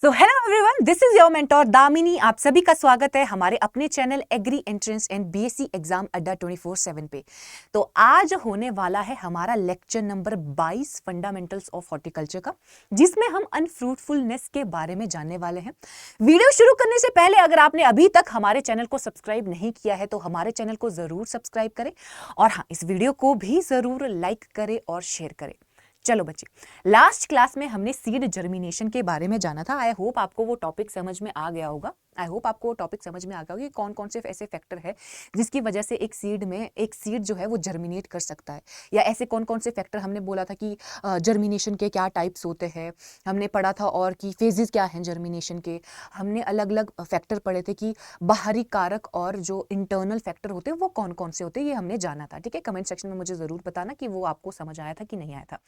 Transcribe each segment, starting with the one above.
So hello everyone, this is your mentor Damini. आप सभी का स्वागत है हमारे अपने channel agri entrance and BSc exam Adda 24/7 पे। तो आज होने वाला है हमारा lecture number 22 fundamentals of horticulture का, जिसमें हम अनफ्रूटफुलनेस के बारे में जानने वाले हैं। वीडियो शुरू करने से पहले अगर आपने अभी तक हमारे चैनल को सब्सक्राइब नहीं किया है तो हमारे चैनल को जरूर सब्सक्राइब करें और हाँ, इस वीडियो को भी जरूर लाइक करें और शेयर करें। चलो बच्चे, लास्ट क्लास में हमने सीड जर्मिनेशन के बारे में जाना था। आई होप आपको वो टॉपिक समझ में आ गया होगा। कि कौन कौन से ऐसे फैक्टर है जिसकी वजह से एक सीड जो है वो जर्मिनेट कर सकता है, या ऐसे कौन कौन से फैक्टर हमने बोला था कि जर्मिनेशन के क्या टाइप्स होते हैं, हमने पढ़ा था, और कि फेजेस क्या हैं जर्मिनेशन के। हमने अलग अलग फैक्टर पढ़े थे कि बाहरी कारक और जो इंटरनल फैक्टर होते हैं वो कौन कौन से होते हैं, ये हमने जाना था। ठीक है, कमेंट सेक्शन में मुझे जरूर बताना कि वो आपको समझ आया था कि नहीं आया था।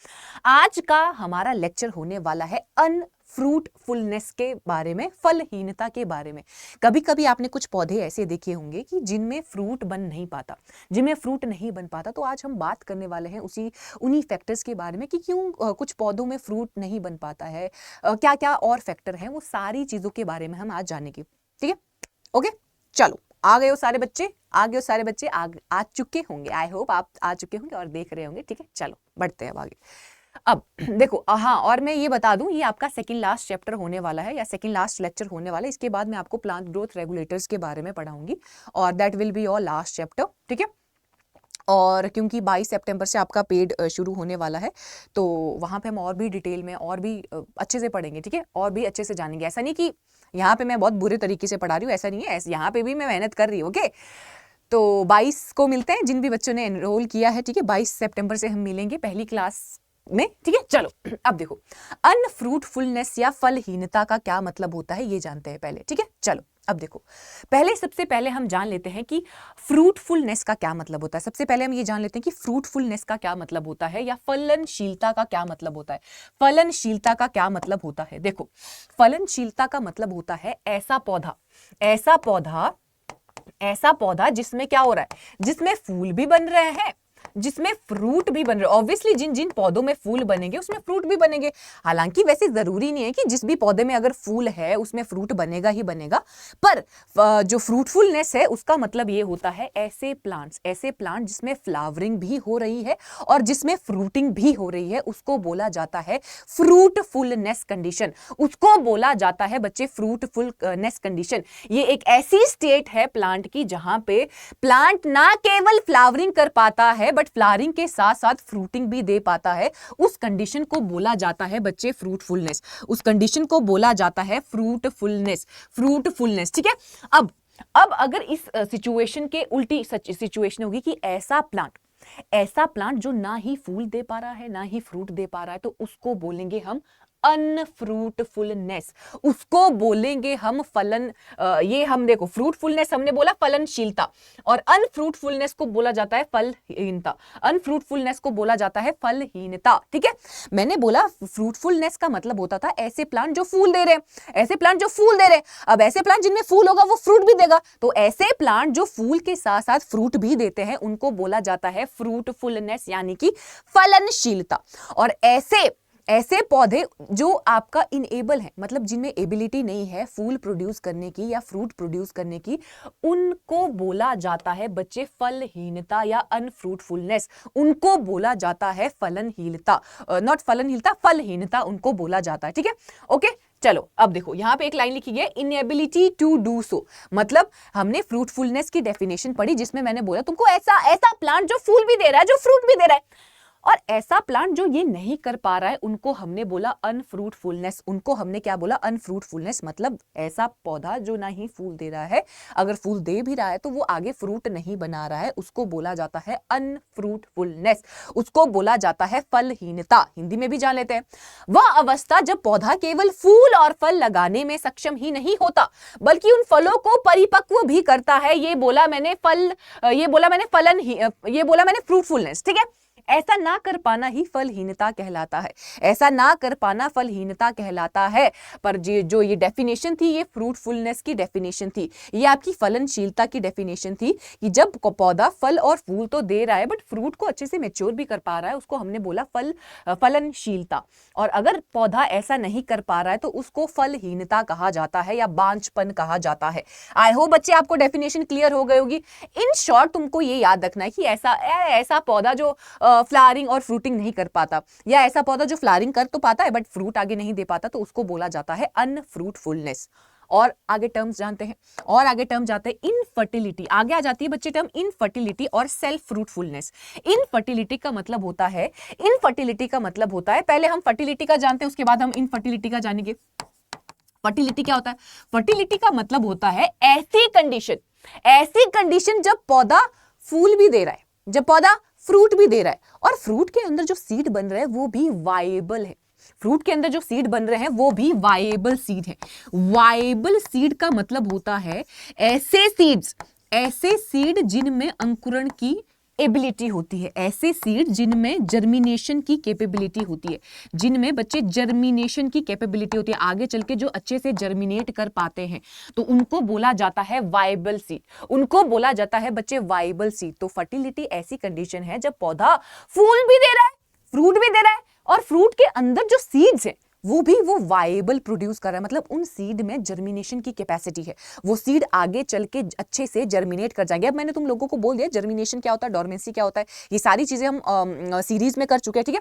आज का हमारा लेक्चर होने वाला है अनफ्रूटफुलनेस के बारे में, फलहीनता के बारे में। कभी कभी आपने कुछ पौधे ऐसे देखे होंगे कि जिनमें फ्रूट नहीं बन पाता, तो आज हम बात करने वाले हैं उन्हीं फैक्टर्स के बारे में कि क्यों कुछ पौधों में फ्रूट नहीं बन पाता है, क्या क्या और फैक्टर हैं, वो सारी चीजों के बारे में हम आज जानेंगे। ठीक है, ओके, चलो आ गए हो सारे बच्चे, आ चुके होंगे। आई होप आप आ चुके होंगे और देख रहे होंगे। ठीक है, चलो बढ़ते हैं अब आगे। अब देखो, हाँ, और मैं ये बता दूं, ये आपका सेकंड लास्ट चैप्टर होने वाला है या सेकंड लास्ट लेक्चर होने वाला है। इसके बाद मैं आपको प्लांट ग्रोथ रेगुलेटर्स के बारे में पढ़ाऊंगी और that will be your last chapter. ठीक है, और क्योंकि 22 सितंबर से आपका पेड शुरू होने वाला है, तो वहाँ पे हम और भी डिटेल में और भी अच्छे से पढ़ेंगे। ठीक है, और भी अच्छे से जानेंगे। ऐसा नहीं कि यहाँ पे मैं बहुत बुरे तरीके से पढ़ा रही हूँ, ऐसा नहीं है, यहाँ पे भी मैं मेहनत कर रही हूँ। ओके, तो 22 को मिलते हैं जिन भी बच्चों ने एनरोल किया है। ठीक है, 22 सितंबर से हम मिलेंगे पहली क्लास में। ठीक है, चलो अब देखो, अनफ्रूटफुलनेस या फलहीनता का क्या मतलब होता है ये जानते हैं पहले। ठीक है, चलो अब देखो, सबसे पहले हम जान लेते हैं कि फ्रूटफुलनेस का क्या मतलब होता है। सबसे पहले हम ये जान लेते हैं कि फ्रूटफुलनेस का क्या मतलब होता है, या फलनशीलता का क्या मतलब होता है। फलनशीलता का क्या मतलब होता है, देखो, फलनशीलता का मतलब होता है ऐसा पौधा जिसमें क्या हो रहा है, जिसमें फूल भी बन रहे हैं, जिसमें फ्रूट भी बन रहे हैं। ऑब्वियसली जिन जिन पौधों में फूल बनेंगे उसमें फ्रूट भी बनेंगे। हालांकि वैसे जरूरी नहीं है कि जिस भी पौधे में अगर फूल है उसमें फ्रूट बनेगा ही बनेगा, पर जो फ्रूटफुलनेस है उसका मतलब ये होता है ऐसे प्लांट जिसमें फ्लावरिंग भी हो रही है और जिसमें फ्रूटिंग भी हो रही है, उसको बोला जाता है फ्रूटफुलनेस कंडीशन। उसको बोला जाता है बच्चे फ्रूटफुलनेस कंडीशन। ये एक ऐसी स्टेट है प्लांट की जहां पे प्लांट ना केवल फ्लावरिंग कर पाता है बट फ्लावरिंग के साथ साथ फ्रूटिंग भी दे पाता है। उस कंडीशन को बोला जाता है बच्चे फ्रूटफुलनेस। फ्रूटफुलनेस। ठीक है, अब अगर इस सिचुएशन के उल्टी सिचुएशन होगी कि ऐसा प्लांट जो ना ही फूल दे पा रहा है ना ही फ्रूट दे पा रहा है, तो उसको बोलेंगे हम अनफ्रूटफुलनेस। उसको बोलेंगे हम ये हम देखो, फ्रूटफुलनेस हमने बोला फलनशीलता, और अनफ्रूटफुलनेस को बोला जाता है फलहीनता। ठीक है, मैंने बोला फ्रूटफुलनेस का मतलब होता था ऐसे प्लांट जो फूल दे रहे हैं, अब ऐसे प्लांट जिनमें फूल होगा वो फ्रूट भी देगा, तो ऐसे प्लांट जो फूल के साथ साथ फ्रूट भी देते हैं उनको बोला जाता है फ्रूटफुलनेस, यानी कि फलनशीलता। और ऐसे पौधे जो आपका इनेबल है, मतलब जिनमें एबिलिटी नहीं है फूल प्रोड्यूस करने की या फ्रूट प्रोड्यूस करने की, उनको बोला जाता है बच्चे फलहीनता या अनफ्रूटफुलनेस। उनको बोला जाता है फलहीनता उनको बोला जाता है। ठीक है, ओके, चलो अब देखो, यहां पे एक लाइन लिखी है, इनएबिलिटी टू डू सो। मतलब हमने फ्रूटफुलनेस की डेफिनेशन पढ़ी जिसमें मैंने बोला तुमको ऐसा प्लांट जो फूल भी दे रहा है, जो फ्रूट भी दे रहा है, और ऐसा प्लांट जो ये नहीं कर पा रहा है उनको हमने बोला अनफ्रूटफुलनेस। उनको हमने क्या बोला, अनफ्रूटफुलनेस। मतलब ऐसा पौधा जो ना ही फूल दे रहा है, अगर फूल दे भी रहा है तो वो आगे फ्रूट नहीं बना रहा है, उसको बोला जाता है अनफ्रूटफुलनेस, उसको बोला जाता है फलहीनता। हिंदी में भी जान लेते हैं, वह अवस्था जब पौधा केवल फूल और फल लगाने में सक्षम ही नहीं होता बल्कि उन फलों को परिपक्व भी करता है। ये बोला मैंने फ्रूटफुलनेस। ठीक है, ऐसा ना कर पाना ही फलहीनता कहलाता है, ऐसा ना कर पाना फलहीनता कहलाता है। पर जो ये डेफिनेशन थी, ये फ्रूटफुलनेस की डेफिनेशन थी, ये आपकी फलनशीलता की डेफिनेशन थी कि जब पौधा फल और फूल तो दे रहा है बट फ्रूट को अच्छे से मैच्योर भी कर पा रहा है, उसको हमने बोला फलनशीलता। और अगर पौधा ऐसा नहीं कर पा रहा है तो उसको फलहीनता कहा जाता है या बांझपन कहा जाता है। आई होप बच्चे आपको डेफिनेशन क्लियर हो गई होगी। इन शॉर्ट तुमको ये याद रखना है कि ऐसा पौधा जो फ्लावरिंग और फ्रूटिंग नहीं कर पाता, या ऐसा पौधा जो फ्लावरिंग कर तो पाता है बट फ्रूट आगे नहीं दे पाता, तो उसको बोला जाता है अनफ्रूटफुलनेस। और आगे टर्म्स जानते हैं, और आगे टर्म जाते हैं इनफर्टिलिटी। आगे आ जाती है बच्चे टर्म इनफर्टिलिटी और सेल्फ फ्रूटफुलनेस। इनफर्टिलिटी का मतलब होता है, इनफर्टिलिटी का मतलब होता है, पहले हम फर्टिलिटी का जानते हैं उसके बाद हम इनफर्टिलिटी का जानेंगे। फर्टिलिटी क्या होता है? फर्टिलिटी का मतलब होता है ऐसी कंडीशन जब पौधा फूल भी दे रहा है, जब पौधा फ्रूट भी दे रहा है, और फ्रूट के अंदर जो सीड बन रहे हैं वो भी वायबल है। फ्रूट के अंदर जो सीड बन रहे हैं वो भी वायबल सीड है। वायबल सीड का मतलब होता है ऐसे सीड जिनमें अंकुरण की एबिलिटी होती है, ऐसे सीड जिनमें जर्मिनेशन की कैपेबिलिटी होती है, जिनमें बच्चे जर्मिनेशन की कैपेबिलिटी होती है, आगे चल के जो अच्छे से जर्मिनेट कर पाते हैं, तो उनको बोला जाता है वायबल सीड, उनको बोला जाता है बच्चे वायबल सीड। तो फर्टिलिटी ऐसी कंडीशन है जब पौधा फूल भी दे रहा है, फ्रूट भी दे रहा है, और फ्रूट के अंदर जो सीड्स है वो वायबल प्रोड्यूस कर रहा है, मतलब उन सीड में जर्मिनेशन की कैपेसिटी है, वो सीड आगे चल के अच्छे से जर्मिनेट कर जाएंगे। अब मैंने तुम लोगों को बोल दिया जर्मिनेशन क्या होता है, डोर्मेंसी क्या होता है, ये सारी चीजें हम सीरीज में कर चुके हैं, ठीक है।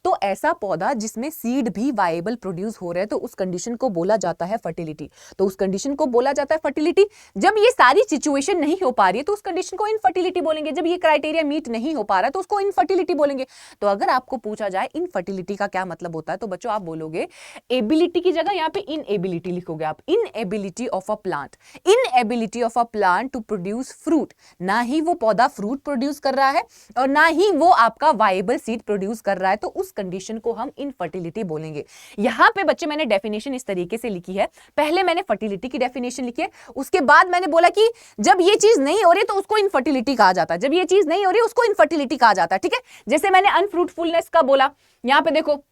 तो ऐसा पौधा जिसमें सीड भी वायबल प्रोड्यूस हो रहे हैं, तो उस कंडीशन को बोला जाता है फर्टिलिटी। तो उस कंडीशन को बोला जाता है फर्टिलिटी। जब ये सारी सिचुएशन नहीं हो पा रही है तो उस कंडीशन को इनफर्टिलिटी बोलेंगे। जब ये क्राइटेरिया मीट नहीं हो पा रहा है तो उसको इनफर्टिलिटी बोलेंगे। तो अगर आपको पूछा जाए इनफर्टिलिटी का क्या मतलब होता है, तो बच्चों आप बोलोगे एबिलिटी की जगह यहां पे इनएबिलिटी लिखोगे आप। Inability of a plant, inability of a plant to produce fruit. ना ही वो पौधा फ्रूट प्रोड्यूस कर रहा है और ना ही वो आपका वायबल सीड प्रोड्यूस कर रहा है, तो उस कंडीशन को हम इनफर्टिलिटी बोलेंगे। यहां पे बच्चे मैंने डेफिनेशन इस तरीके से लिखी है, पहले मैंने फर्टिलिटी की डेफिनेशन लिखी है, उसके बाद मैंने बोला कि जब ये चीज नहीं हो रही तो उसको इनफर्टिलिटी कहा जाता है, जब ये चीज नहीं हो रही उसको इनफर्टिलिटी कहा जाता है, ठीक है। जैसे मैंने अनफ्रूटफुलनेस का बोला, यहां पे देखो,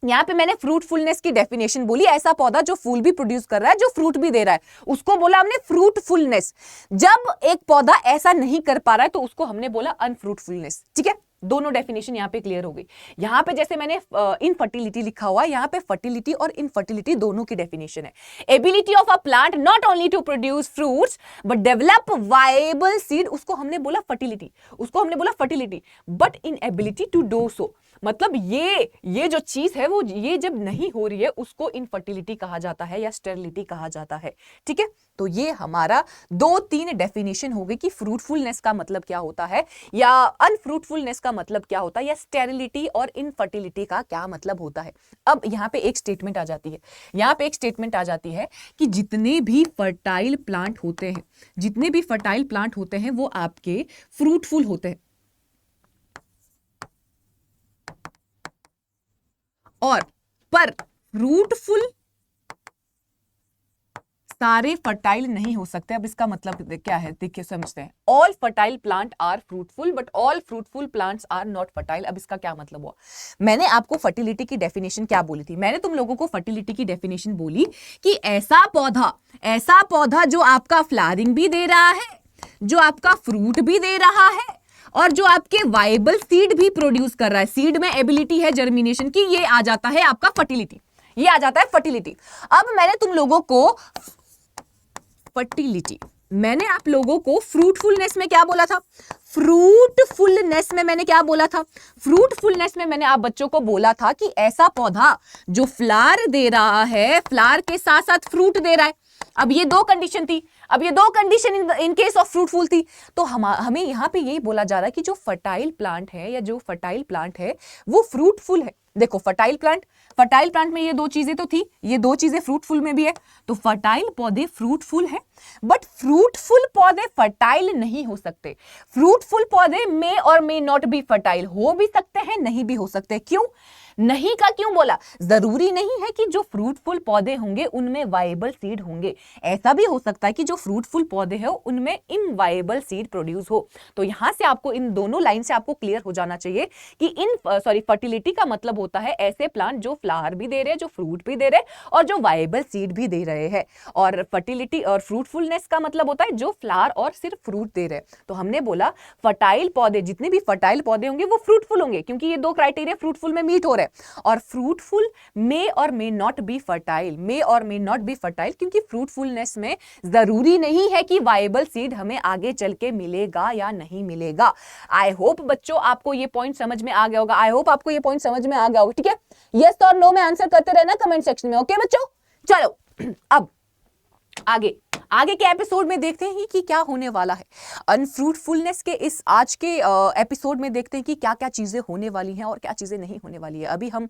यहां पे मैंने फ्रूटफुलनेस की डेफिनेशन बोली, ऐसा पौधा जो फूल भी प्रोड्यूस कर रहा है, जो फ्रूट भी दे रहा है, उसको बोला हमने फ्रूटफुलनेस। जब एक पौधा ऐसा नहीं कर पा रहा है तो उसको हमने बोला अनफ्रूटफुलनेस, ठीक है। दोनों डेफिनेशन यहां पे क्लियर हो गई। यहां पे जैसे मैंने इनफर्टिलिटी लिखा हुआ है, यहां पे फर्टिलिटी और इनफर्टिलिटी दोनों की डेफिनेशन है। Ability of a plant not only to produce fruits but develop viable seed, उसको हमने बोला फर्टिलिटी, उसको हमने बोला fertility. But inability to do so, मतलब ये जो चीज है वो ये जब नहीं हो रही है उसको इनफर्टिलिटी कहा जाता है या स्टेरिलिटी कहा जाता है, ठीक है। तो ये हमारा 2-3 डेफिनेशन हो गई कि फ्रूटफुलनेस का मतलब क्या होता है या अनफ्रूटफुलनेस का मतलब क्या होता है या स्टेरिलिटी और इनफर्टिलिटी का क्या मतलब होता है। अब यहां पे एक स्टेटमेंट आ जाती है, यहां पे एक स्टेटमेंट आ जाती है कि जितने भी फर्टाइल प्लांट होते हैं, जितने भी फर्टाइल प्लांट होते हैं वो आपके फ्रूटफुल होते हैं, और पर फ्रूटफुल सारे फर्टाइल नहीं हो सकते। अब इसका मतलब क्या है देखिए, समझते हैं। All fertile plant are fruitful but all fruitful plants are not fertile. अब इसका क्या मतलब हुआ? मैंने आपको फर्टिलिटी की डेफिनेशन क्या बोली थी? मैंने तुम लोगों को फर्टिलिटी की डेफिनेशन बोली कि ऐसा पौधा जो आपका फ्लावरिंग भी दे रहा है, जो आपका फ्रूट भी दे रहा है, और जो आपके वायबल सीड भी प्रोड्यूस कर रहा है, सीड में एबिलिटी है जर्मिनेशन की, ये आ जाता है आपका फर्टिलिटी, ये आ जाता है फर्टिलिटी। अब मैंने तुम लोगों को फर्टिलिटी, मैंने आप लोगों को फ्रूटफुलनेस में क्या बोला था? फ्रूटफुलनेस में मैंने क्या बोला था? फ्रूटफुलनेस में मैंने आप बच्चों को बोला था कि ऐसा पौधा जो फ्लावर दे रहा है, फ्लावर के साथ साथ फ्रूट दे रहा है। अब ये दो कंडीशन थी, अब ये दो condition in case of fruitful थी, तो हमें यहां पे यही बोला जा रहा है कि जो फर्टाइल प्लांट है या जो फर्टाइल प्लांट है वो फ्रूटफुल है। देखो फर्टाइल प्लांट में ये दो चीजें तो थी, ये दो चीजें फ्रूटफुल में भी है, तो फर्टाइल पौधे फ्रूटफुल है, बट फ्रूटफुल पौधे फर्टाइल नहीं हो सकते। फ्रूटफुल पौधे मे और मे नॉट बी फर्टाइल, हो भी सकते हैं नहीं भी हो सकते। क्यों? नहीं का क्यों बोला? जरूरी नहीं है कि जो फ्रूटफुल पौधे होंगे उनमें वायबल सीड होंगे, ऐसा भी हो सकता है कि जो फ्रूटफुल पौधे हो उनमें इनवायबल सीड प्रोड्यूस हो। तो यहां से आपको इन दोनों लाइन से आपको क्लियर हो जाना चाहिए कि फर्टिलिटी का मतलब होता है ऐसे प्लांट जो फ्लावर भी दे रहे हैं, जो फ्रूट भी दे रहे हैं और जो वायबल सीड भी दे रहे हैं। और फर्टिलिटी और फ्रूटफुलनेस का मतलब होता है जो फ्लावर और सिर्फ फ्रूट दे रहे हैं। तो हमने बोला फर्टाइल पौधे, जितने भी फर्टाइल पौधे होंगे वो फ्रूटफुल होंगे, क्योंकि ये दो क्राइटेरिया फ्रूटफुल में मीट हो रहे हैं। और फ्रूटफुल मे और मे नॉट बी फर्टाइल, मे और मे नॉट बी फर्टाइल, क्योंकि फ्रूटफुलनेस में जरूरी नहीं है कि वायबल सीड हमें आगे चल के मिलेगा या नहीं मिलेगा। आई होप बच्चों आपको ये पॉइंट समझ में आ गया होगा, आई होप आपको ये पॉइंट समझ में आ गया होगा। ठीक है, यस और नो में आंसर करते रहना कमेंट सेक्शन में। ओके बच्चों, चलो अब आगे के एपिसोड में देखते हैं कि क्या होने वाला है। अनफ्रूटफुलनेस के इस आज के एपिसोड में देखते हैं कि क्या क्या चीजें होने वाली हैं और क्या चीजें नहीं होने वाली है। अभी हम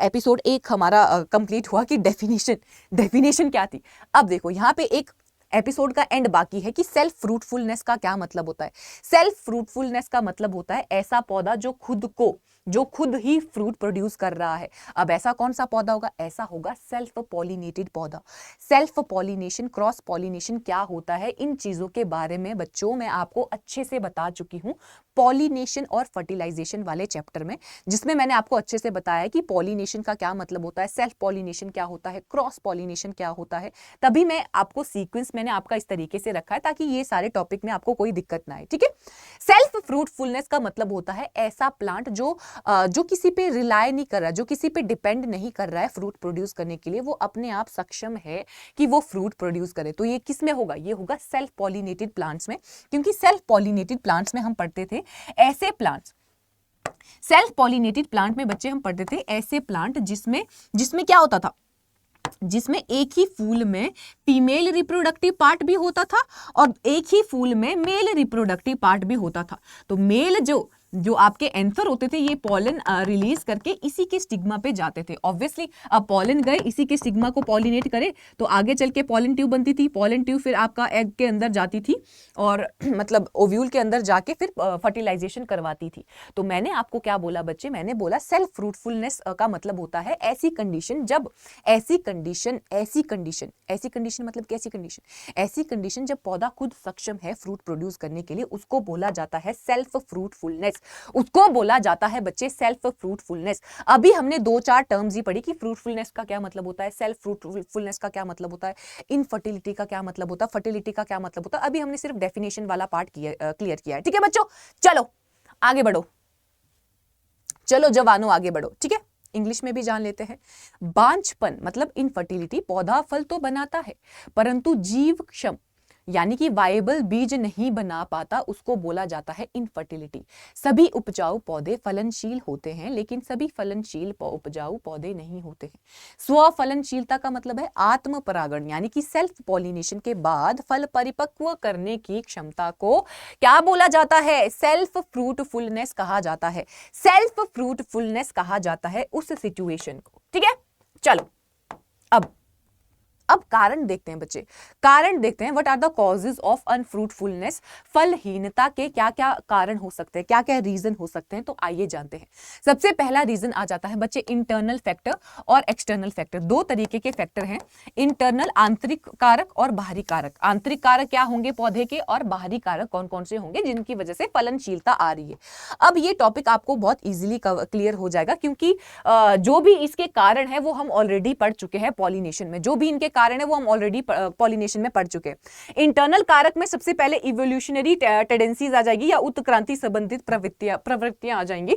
एपिसोड 1 हमारा कंप्लीट हुआ कि डेफिनेशन क्या थी। अब देखो यहाँ पे एक एपिसोड का एंड बाकी है कि सेल्फ फ्रूटफुलनेस का क्या मतलब होता है। सेल्फ फ्रूटफुलनेस का मतलब होता है ऐसा पौधा जो खुद ही फ्रूट प्रोड्यूस कर रहा है। अब ऐसा कौन सा पौधा होगा? ऐसा होगा सेल्फ पॉलिनेटेड पौधा। सेल्फ पॉलिनेशन, क्रॉस पॉलिनेशन क्या होता है, इन चीजों के बारे में बच्चों मैं आपको अच्छे से बता चुकी हूं पॉलिनेशन और फर्टिलाइजेशन वाले चैप्टर में, जिसमें मैंने आपको अच्छे से बताया कि पॉलिनेशन का क्या मतलब होता है, सेल्फ पॉलिनेशन क्या होता है, क्रॉस पॉलिनेशन क्या होता है। तभी मैं आपको सीक्वेंस मैंने आपका इस तरीके से रखा है ताकि ये सारे टॉपिक में आपको कोई दिक्कत ना आए। ठीक है, सेल्फ फ्रूटफुलनेस का मतलब होता है ऐसा प्लांट जो किसी पे रिलाय नहीं कर रहा, जो किसी पे डिपेंड नहीं कर रहा है फ्रूट प्रोड्यूस करने के लिए, वो अपने आप सक्षम है कि वो फ्रूट प्रोड्यूस करे। तो ये किस में होगा? ये होगा सेल्फ पॉलिनेटेड प्लांट्स में, क्योंकि सेल्फ पॉलिनेटेड प्लांट्स में हम पढ़ते थे ऐसे प्लांट्स, सेल्फ पॉलिनेटेड प्लांट में बच्चे हम पढ़ते थे ऐसे प्लांट जिसमें क्या होता था, जिसमें एक ही फूल में फीमेल रिप्रोडक्टिव पार्ट भी होता था और एक ही फूल में मेल रिप्रोडक्टिव पार्ट भी होता था। तो मेल जो आपके एंथर होते थे ये पॉलन रिलीज करके इसी के स्टिग्मा पे जाते थे। ऑब्वियसली अब पॉलन गए, इसी के स्टिग्मा को पॉलिनेट करे तो आगे चल के पॉलन ट्यूब बनती थी। पॉलन ट्यूब फिर आपका एग के अंदर जाती थी और मतलब ओव्यूल के अंदर जाके फिर फर्टिलाइजेशन करवाती थी। तो मैंने आपको क्या बोला बच्चे? मैंने बोला सेल्फ फ्रूटफुलनेस का मतलब होता है ऐसी कंडीशन मतलब कैसी कंडीशन? ऐसी कंडीशन जब पौधा खुद सक्षम है फ्रूट प्रोड्यूस करने के लिए, उसको बोला जाता है सेल्फ फ्रूटफुलनेस। उसको बोला जाता है बच्चे सेल्फ फ्रूटफुलनेस। अभी हमने 2-4 टर्म्स ही पढ़ी कि फ्रूटफुलनेस का क्या मतलब होता है, सेल्फ फ्रूटफुलनेस का क्या मतलब होता है, इनफर्टिलिटी का क्या मतलब होता है, फर्टिलिटी का क्या मतलब होता है। अभी हमने सिर्फ डेफिनेशन वाला पार्ट क्लियर किया है। ठीक है बच्चों, चलो आगे बढ़ो, चलो जवानों आगे बढ़ो। ठीक है, इंग्लिश में भी जान लेते हैं। बांझपन मतलब इनफर्टिलिटी, पौधा फल तो बनाता है परंतु जीव क्षम यानी कि वायबल बीज नहीं बना पाता, उसको बोला जाता है इनफर्टिलिटी। सभी उपजाऊ पौधे फलनशील होते हैं लेकिन सभी फलनशील उपजाऊ पौधे नहीं होते हैं। स्वफलनशीलता का मतलब है आत्म परागण यानी कि सेल्फ पॉलिनेशन के बाद फल परिपक्व करने की क्षमता को क्या बोला जाता है? सेल्फ फ्रूटफुलनेस कहा जाता है। सेल्फ फ्रूटफुलनेस कहा जाता है उस सिचुएशन को। ठीक है, चलो अब कारण देखते हैं बच्चे, कारण देखते हैं। What are the causes of unfruitfulness? फलहीनता के क्या क्या कारण हो सकते हैं, क्या क्या रीजन हो सकते हैं, तो आइए जानते हैं। सबसे पहला रीजन आ जाता है बच्चे इंटरनल फैक्टर और एक्सटर्नल फैक्टर। दो तरीके के फैक्टर हैं, इंटरनल आंतरिक कारक और बाहरी कारक। आंतरिक कारक क्या होंगे पौधे के और बाहरी कारक कौन कौन से होंगे जिनकी वजह से फलनशीलता आ रही है। अब ये टॉपिक आपको बहुत इजीली क्लियर हो जाएगा क्योंकि जो भी इसके कारण है वो हम ऑलरेडी पढ़ चुके हैं पॉलिनेशन में, जो भी इनके कारण है वो हम ऑलरेडी पॉलिनेशन में पढ़ चुके हैं। इंटरनल कारक में सबसे पहले इवोल्यूशनरी टेंडेंसीज आ जाएगी या उत्क्रांति संबंधित प्रवृत्तियां आ जाएंगी।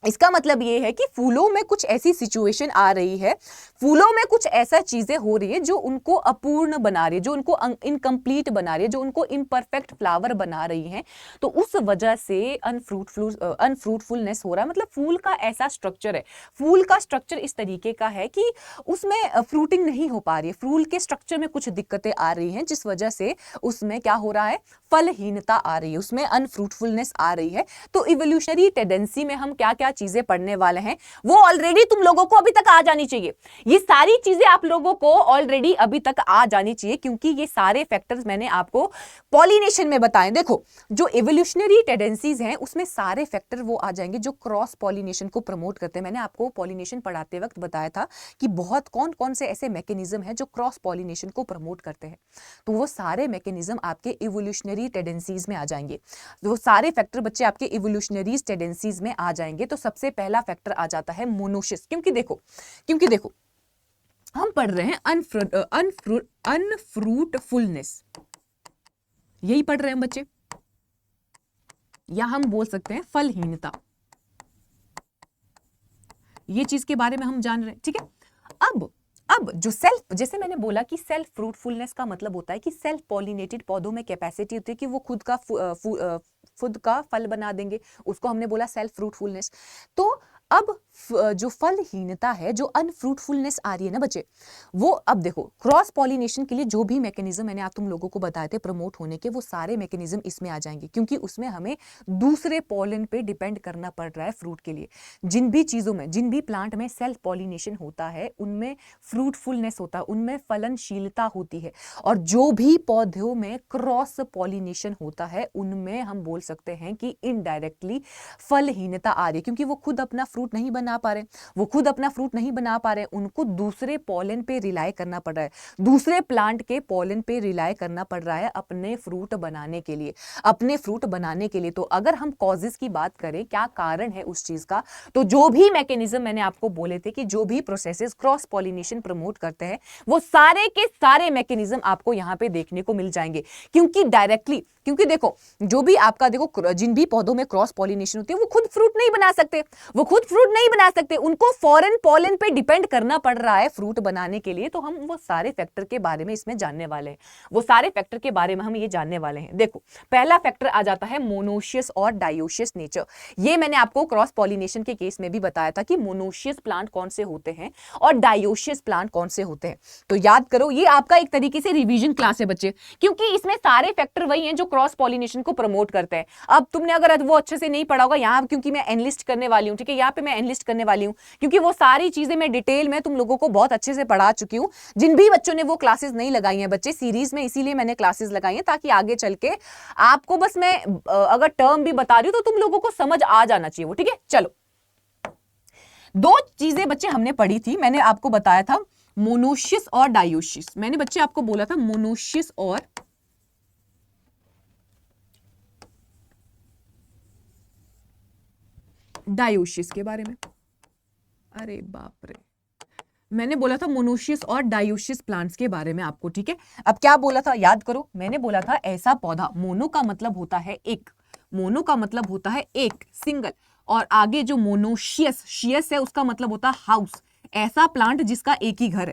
इसका मतलब ये है कि फूलों में कुछ ऐसी सिचुएशन आ रही है, फूलों में कुछ ऐसा चीजें हो रही है जो उनको अपूर्ण बना रही है, जो उनको इनकम्प्लीट बना रही है, जो उनको इम्परफेक्ट फ्लावर बना रही है। तो उस वजह से अनफ्रूटफुलनेस हो रहा है। मतलब फूल का ऐसा स्ट्रक्चर है, फूल का स्ट्रक्चर इस तरीके का है कि उसमें फ्रूटिंग नहीं हो पा रही है, फूल के स्ट्रक्चर में कुछ दिक्कतें आ रही हैं जिस वजह से उसमें क्या हो रहा है, फलहीनता आ रही है, उसमें अनफ्रूटफुलनेस आ रही है। तो इवोल्यूशनरी टेंडेंसी में हम क्या क्या क्या चीजें पढ़ने वाले हैं वो ऑलरेडी तुम लोगों को अभी तक आ जानी चाहिए। ये सारी चीजें आप लोगों को ऑलरेडी अभी तक आ जानी चाहिए, क्योंकि ये सारे फैक्टर्स मैंने आपको पॉलिनेशन में बताए। देखो जो इवोल्यूशनरी टेंडेंसीज हैं उसमें सारे फैक्टर वो आ जाएंगे जो क्रॉस पॉलिनेशन को प्रमोट करते हैं। मैंने आपको पॉलिनेशन पढ़ाते वक्त बताया था कि बहुत कौन कौन से ऐसे मैकेनिज्म हैं जो क्रॉस पॉलिनेशन को प्रमोट करते हैं, तो वो सारे मैकेनिज्म आपके इवोल्यूशनरी टेंडेंसीज में आ जाएंगे। वो सारे फैक्टर बच्चे आपके इवोल्यूशनरी टेंडेंसीज में आ जाएंगे। तो सबसे पहला फैक्टर आ जाता है मोनोसिस, क्योंकि देखो हम पढ़ रहे हैं अनफ्रूटफुलनेस, यही पढ़ रहे हैं बच्चे, या हम बोल सकते हैं फलहीनता। ये चीज के बारे में हम जान रहे हैं, ठीक है। अब जो सेल्फ, जैसे मैंने बोला कि सेल्फ फ्रूटफुलनेस का मतलब होता है कि सेल्फ पॉलिनेटेड पौधों में कैपेसिटी होती है कि वो खुद का फल बना देंगे, उसको हमने बोला सेल्फ फ्रूटफुलनेस। तो अब जो फलहीनता है, जो अनफ्रूटफुलनेस आ रही है ना बच्चे, वो अब देखो क्रॉस पॉलिनेशन के लिए जो भी मैकेनिज्म मैंने आप तुम लोगों को बताए थे प्रमोट होने के, वो सारे मैकेनिज्म इसमें आ जाएंगे, क्योंकि उसमें हमें दूसरे पॉलन पे डिपेंड करना पड़ रहा है फ्रूट के लिए। जिन भी चीजों में, जिन भी प्लांट में सेल्फ पॉलिनेशन होता है उनमें फ्रूटफुलनेस होता है, उनमें फलनशीलता होती है। और जो भी पौधों में क्रॉस पॉलिनेशन होता है उनमें हम बोल सकते हैं कि इनडायरेक्टली फलहीनता आ रही है, क्योंकि वो खुद अपना फ्रूट नहीं बना पा रहे, उनको दूसरे पॉलन पे रिलाय करना पड़ रहा है, दूसरे प्लांट के पॉलन पे रिलाय करना पड़ रहा है अपने फ्रूट बनाने के लिए। तो अगर हम कॉजेस की बात करें, क्या कारण है उस चीज का, तो जो भी मैकेनिज्म मैंने आपको बोले थे कि जो भी प्रोसेसेस क्रॉस पॉलिनेशन प्रमोट करते हैं, वो सारे के सारे मैकेनिज्म आपको यहां पे देखने को मिल जाएंगे। क्योंकि देखो जो भी आपका देखो जिन भी पौधों में क्रॉस पॉलिनेशन होती है वो खुद फ्रूट नहीं बना सकते, उनको फॉरेन पॉलन पे डिपेंड करना पड़ रहा है फ्रूट बनाने के लिए। तो हम वो सारे फैक्टर के बारे में इसमें जानने वाले हैं, देखो पहला फैक्टर आ जाता है मोनोशियस और डायोशियस नेचर। ये मैंने आपको क्रॉस पॉलिनेशन के केस में भी बताया था कि मोनोशियस प्लांट कौन से होते हैं और डायोशियस प्लांट कौन से होते हैं। तो याद करो, ये आपका एक तरीके से रिवीजन क्लास है बच्चे, क्योंकि इसमें सारे फैक्टर वही हैं जो क्रॉस पॉलिनेशन को प्रमोट करते हैं। अब तुमने अगर वो अच्छे से नहीं पढ़ा होगा, यहां क्योंकि मैं एनलिस्ट करने वाली हूं, ठीक है, यहां पे मैं एनलिस्ट करने वाली हूं, क्योंकि वो सारी चीजें मैं डिटेल में तुम लोगों को बहुत अच्छे से पढ़ा चुकी हूं। जिन भी बच्चों ने वो क्लासेस नहीं लगाई हैं बच्चे सीरीज में, इसीलिए मैंने क्लासेस लगाई हैं ताकि आगे चल के आपको बस मैं अगर टर्म भी बता रही हूं तो तुम लोगों को समझ आ जाना चाहिए वो, ठीक है। चलो, दो चीजें बच्चे हमने पढ़ी थी, मैंने आपको बताया था मोनोशियस और डायोशियस। मैंने बच्चे आपको बोला था मोनोशियस और डायोशियस के बारे में। अरे बाप रे, मैंने बोला था मोनोशियस और डायोशियस प्लांट्स के बारे में आपको, ठीक है। अब क्या बोला था याद करो, मैंने बोला था ऐसा पौधा, मोनो का मतलब होता है एक, सिंगल, और आगे जो मोनोशियस है उसका मतलब होता है हाउस, ऐसा प्लांट जिसका एक ही घर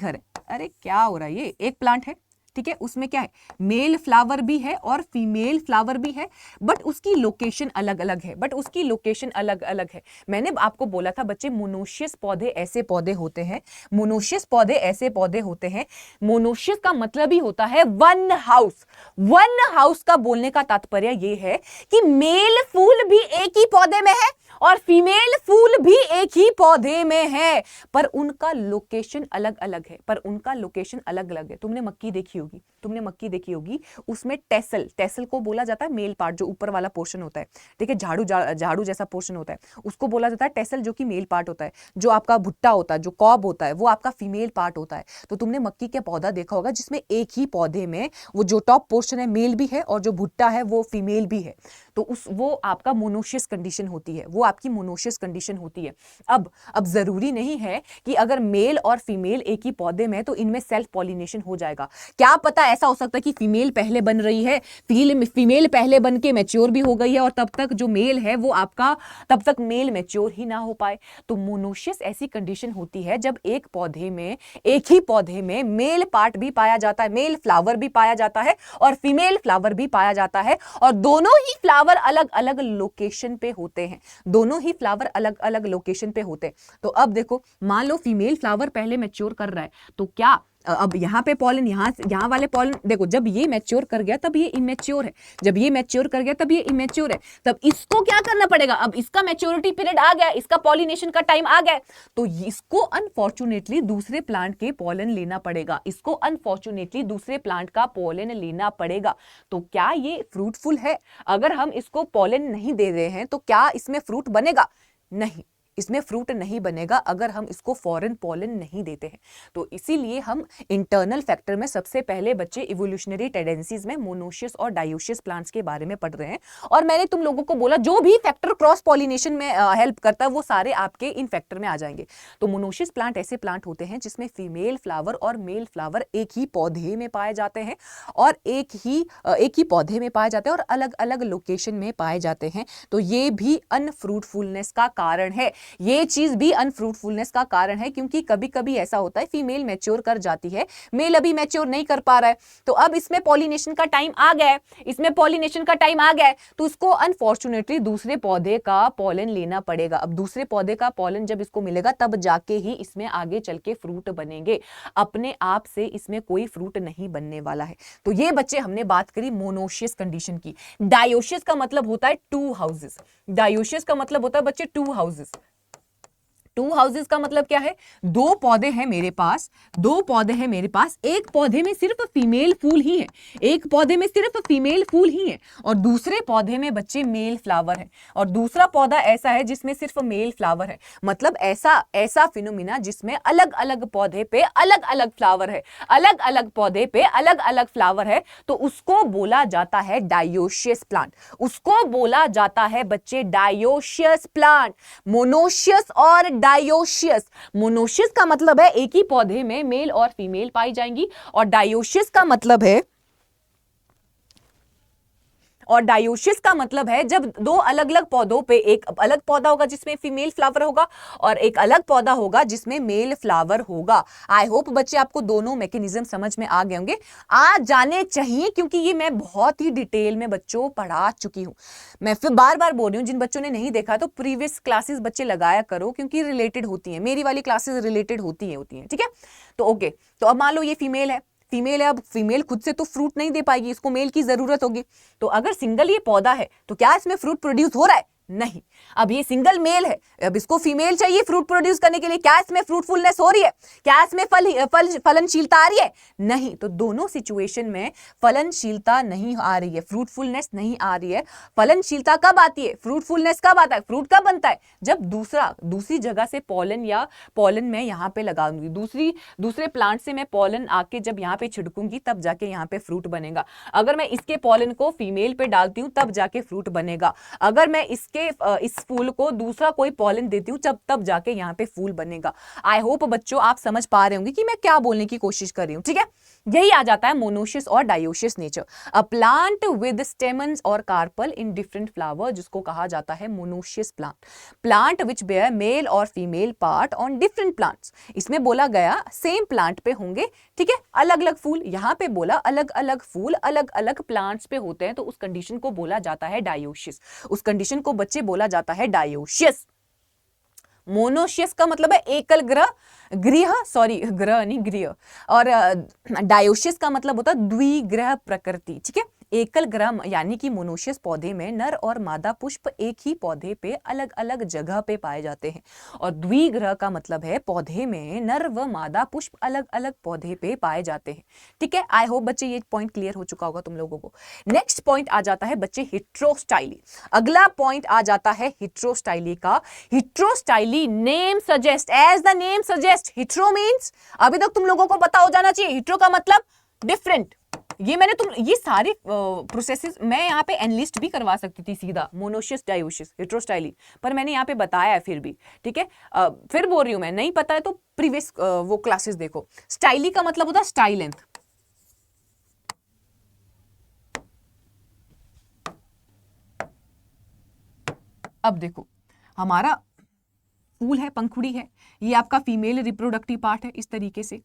है, अरे क्या हो रहा है, ये एक प्लांट है, ठीक है, उसमें क्या है, मेल फ्लावर भी है और फीमेल फ्लावर भी है, बट उसकी लोकेशन अलग अलग है। मैंने आपको बोला था बच्चे मोनोशियस पौधे ऐसे पौधे होते हैं, मोनोशियस का मतलब ही होता है वन हाउस का बोलने का तात्पर्य ये है कि मेल फूल भी एक ही पौधे में है और फीमेल फूल भी एक ही पौधे में है, पर उनका लोकेशन अलग अलग है। तुमने मक्की देखी होगी, उसमें टेसल को बोला जाता है मेल पार्ट, जो ऊपर वाला पोर्शन होता है, ठीक है, झाड़ू जैसा पोर्शन होता है, उसको बोला जाता है टेसल, जो कि मेल पार्ट होता है। जो आपका भुट्टा होता है, जो कॉब होता है, वो आपका फीमेल पार्ट होता है। तो तुमने मक्की का पौधा देखा होगा जिसमें एक ही पौधे में वो जो टॉप पोर्शन है मेल भी है और जो भुट्टा है वो फीमेल भी है, तो वो आपका मोनोशियस कंडीशन होती है, अब जरूरी नहीं है कि अगर मेल और फीमेल एक ही पौधे में तो इनमें सेल्फ पॉलिनेशन हो जाएगा। क्या पता ऐसा हो सकता है कि फीमेल पहले बन रही है, फीमेल पहले बन के मैच्योर भी हो गई है और तब तक जो मेल है वो आपका तब तक मेल मैच्योर ही ना हो पाए। तो मोनोशियस ऐसी कंडीशन होती है जब एक ही पौधे में मेल पार्ट भी पाया जाता है, मेल फ्लावर भी पाया जाता है और फीमेल फ्लावर भी पाया जाता है, और दोनों ही फ्लावर अलग अलग लोकेशन पे होते हैं, तो अब देखो, मान लो फीमेल फ्लावर पहले मैच्योर कर रहा है, तो क्या अब यहाँ पे पॉलन, यहाँ वाले पॉलन देखो, जब ये मैच्योर कर गया तब ये इमेच्योर है, जब ये मैच्योर कर गया तब ये इमेच्योर है, तब इसको क्या करना पड़ेगा, अब इसका मैच्योरिटी पीरियड आ गया, इसका पॉलिनेशन का टाइम आ गया, तो इसको अनफॉर्चुनेटली दूसरे प्लांट के पॉलन लेना पड़ेगा, इसको अनफॉर्चुनेटली दूसरे प्लांट का पॉलन लेना पड़ेगा। तो क्या ये फ्रूटफुल है? अगर हम इसको पॉलन नहीं दे रहे हैं तो क्या इसमें फ्रूट बनेगा? नहीं, इसमें फ्रूट नहीं बनेगा अगर हम इसको फॉरेन पॉलन नहीं देते हैं। तो इसीलिए हम इंटरनल फैक्टर में सबसे पहले बच्चे इवोल्यूशनरी टेंडेंसीज में मोनोशियस और डायोशियस प्लांट्स के बारे में पढ़ रहे हैं, और मैंने तुम लोगों को बोला जो भी फैक्टर क्रॉस पॉलिनेशन में हेल्प करता है वो सारे आपके इन फैक्टर में आ जाएंगे। तो मोनोशियस प्लांट ऐसे प्लांट होते हैं जिसमें फीमेल फ्लावर और मेल फ्लावर एक ही पौधे में पाए जाते हैं, और एक ही पौधे में पाए जाते हैं और अलग अलग लोकेशन में पाए जाते हैं। तो ये भी अनफ्रूटफुलनेस का कारण है, ये चीज भी अनफ्रूटफुलनेस का कारण है, क्योंकि कभी कभी ऐसा होता है फीमेल मैच्योर कर जाती है, मेल अभी मैच्योर नहीं कर पा रहा है, तो अब इसमें पॉलिनेशन का टाइम आ गया है, इसमें पॉलिनेशन का टाइम आ गया है, तो उसको अनफॉर्चुनेटली दूसरे पौधे का पॉलन लेना पड़ेगा। अब दूसरे पौधे का पॉलन जब इसको मिलेगा तब जाके ही इसमें आगे चल के फ्रूट बनेंगे, अपने आप से इसमें कोई फ्रूट नहीं बनने वाला है। तो ये बच्चे हमने बात करी मोनोशियस कंडीशन की। डायोशियस का मतलब होता है टू हाउसेस, डायोशियस का मतलब होता है बच्चे टू हाउसेस। टू हाउसेस का मतलब क्या है, दो पौधे हैं मेरे पास, दो पौधे हैं मेरे पास, एक पौधे में सिर्फ फीमेल फूल ही है, एक पौधे में सिर्फ फीमेल फूल ही है, और दूसरे पौधे में बच्चे मेल फ्लावर है, और दूसरा पौधा ऐसा है जिसमें सिर्फ मेल फ्लावर है। मतलब ऐसा फिनोमिना जिसमें अलग अलग पौधे पे अलग अलग फ्लावर है, अलग अलग पौधे पे अलग अलग फ्लावर है, तो उसको बोला जाता है डायोशियस प्लांट, उसको बोला जाता है बच्चे डायोशियस प्लांट। मोनोशियस और डायोशियस, मोनोशियस का मतलब है एक ही पौधे में मेल और फीमेल पाई जाएंगी, और डायोशियस का मतलब है, और डायोशियस का मतलब है जब दो अलग अलग पौधों पे एक अलग पौधा होगा जिसमें फीमेल फ्लावर होगा और एक अलग पौधा होगा जिसमें मेल फ्लावर होगा। आई होप बच्चे आपको दोनों मैकेनिज्म समझ में आ गए होंगे, आ जाने चाहिए, क्योंकि ये मैं बहुत ही डिटेल में बच्चों पढ़ा चुकी हूं। मैं फिर बार बार बोल रही हूं, जिन बच्चों ने नहीं देखा तो प्रीवियस क्लासेस बच्चे लगाया करो, क्योंकि रिलेटेड होती है, मेरी वाली क्लासेस रिलेटेड होती है, ठीक है। तो ओके, तो अब मान लो ये फीमेल है, अब फीमेल खुद से तो फ्रूट नहीं दे पाएगी, इसको मेल की जरूरत होगी। तो अगर सिंगल ये पौधा है तो क्या इसमें फ्रूट प्रोड्यूस हो रहा है? नहीं। अब ये सिंगल मेल है, अब इसको फीमेल चाहिए फ्रूट प्रोड्यूस करने के लिए, क्या इसमें फ्रूटफुलनेस हो रही है? क्या इसमें फलनशीलता आ रही है? नहीं। तो दोनों सिचुएशन में फलनशीलता नहीं आ रही है, फ्रूटफुलनेस नहीं आ रही है। फलनशीलता कब आती है, फ्रूटफुलनेस कब आता है, फ्रूट कब बनता है? जब दूसरी जगह से पॉलन मैं यहाँ पे लगाऊंगी, दूसरे प्लांट से मैं पॉलन आके जब यहाँ पे छिड़कूंगी तब जाके यहाँ पे फ्रूट बनेगा। अगर मैं इसके पॉलन को फीमेल पे डालती हूँ तब जाके फ्रूट बनेगा। अगर मैं इस फूल को दूसरा कोई पॉलन देती हूँ तब जाके यहाँ पे फूल बनेगा। आई होप बच्चों आप समझ पा रहे होंगे कि मैं क्या बोलने की कोशिश कर रही हूँ, ठीक है। यही आ जाता है मोनोशियस और dioecious nature. A plant with stamens और कार्पल इन डिफरेंट फ्लावर, जिसको कहा जाता है monoecious plant which bear male और female part on different plants. इसमें बोला गया सेम प्लांट पे होंगे, ठीक है, अलग अलग फूल। यहाँ पे बोला अलग अलग फूल अलग अलग प्लांट्स पे होते हैं, तो उस कंडीशन को बोला जाता है डायोशियस। उस कंडीशन को बच्चे बोला जाता है डायोशियस। मोनोशियस का मतलब है एकल ग्रह नहीं गृह, और डायोशियस का मतलब होता है द्विग्रह प्रकृति, ठीक है। एकल ग्रह यानी कि मोनोशियस पौधे में नर और मादा पुष्प एक ही पौधे पे अलग अलग जगह पे पाए जाते हैं, और द्विग्रह का मतलब है पौधे में नर व मादा पुष्प अलग अलग पौधे पे पाए जाते हैं, ठीक है। आई होप बच्चे ये पॉइंट क्लियर हो चुका होगा तुम लोगों को। नेक्स्ट पॉइंट आ जाता है बच्चे हिट्रोस्टाइली। अगला पॉइंट आ जाता है हिट्रोस्टाइली का। Heterostyly name suggest, as the name suggest, hetero means, अभी तक तुम लोगों को पता हो जाना चाहिए, हिट्रो का मतलब डिफरेंट। ये सारे प्रोसेसेस मैं यहाँ पे एनलिस्ट भी करवा सकती थी सीधा, मोनोशियस, डायोशियस, हिट्रोस्टाइली, पर मैंने यहाँ पे बताया है फिर भी, ठीक है। फिर बोल रही हूँ मैं, नहीं पता है तो प्रीवियस वो क्लासेस देखो। स्टाइली का मतलब होता है स्टाइल लेंथ। अब देखो, हमारा फूल है, पंखुड़ी है, ये आपका फीमेल रिप्रोडक्टिव पार्ट है, इस तरीके से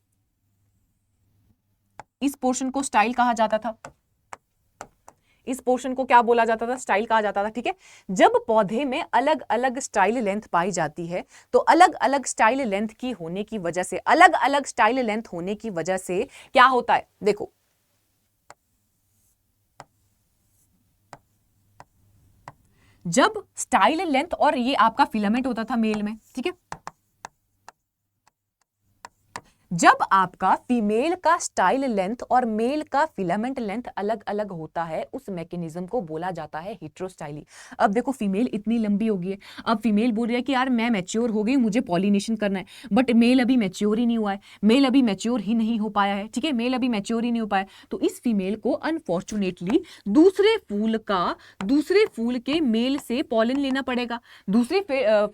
इस पोर्शन को स्टाइल कहा जाता था। इस पोर्शन को क्या बोला जाता था, स्टाइल कहा जाता था। ठीक है, जब पौधे में अलग अलग स्टाइल लेंथ पाई जाती है तो अलग अलग स्टाइल लेंथ की होने की वजह से, अलग अलग स्टाइल लेंथ होने की वजह से क्या होता है, देखो जब स्टाइल लेंथ, और ये आपका फिलामेंट होता था मेल में, ठीक है, जब आपका फीमेल का स्टाइल लेंथ और मेल का फिलामेंट लेंथ अलग अलग होता है, उस मैकेनिज्म को बोला जाता है हेटेरोस्टाइली। अब देखो फीमेल इतनी लंबी हो गई है, अब फीमेल बोल रही है कि यार मैं मैच्योर हो गई, मुझे पॉलिनेशन करना है, बट मेल अभी मैच्योर ही नहीं हुआ है, मेल अभी मैच्योर ही नहीं हो पाया है। ठीक है, मेल अभी मैच्योर ही नहीं हो पाया, तो इस फीमेल को अनफॉर्चुनेटली दूसरे फूल के मेल से पॉलन लेना पड़ेगा, दूसरे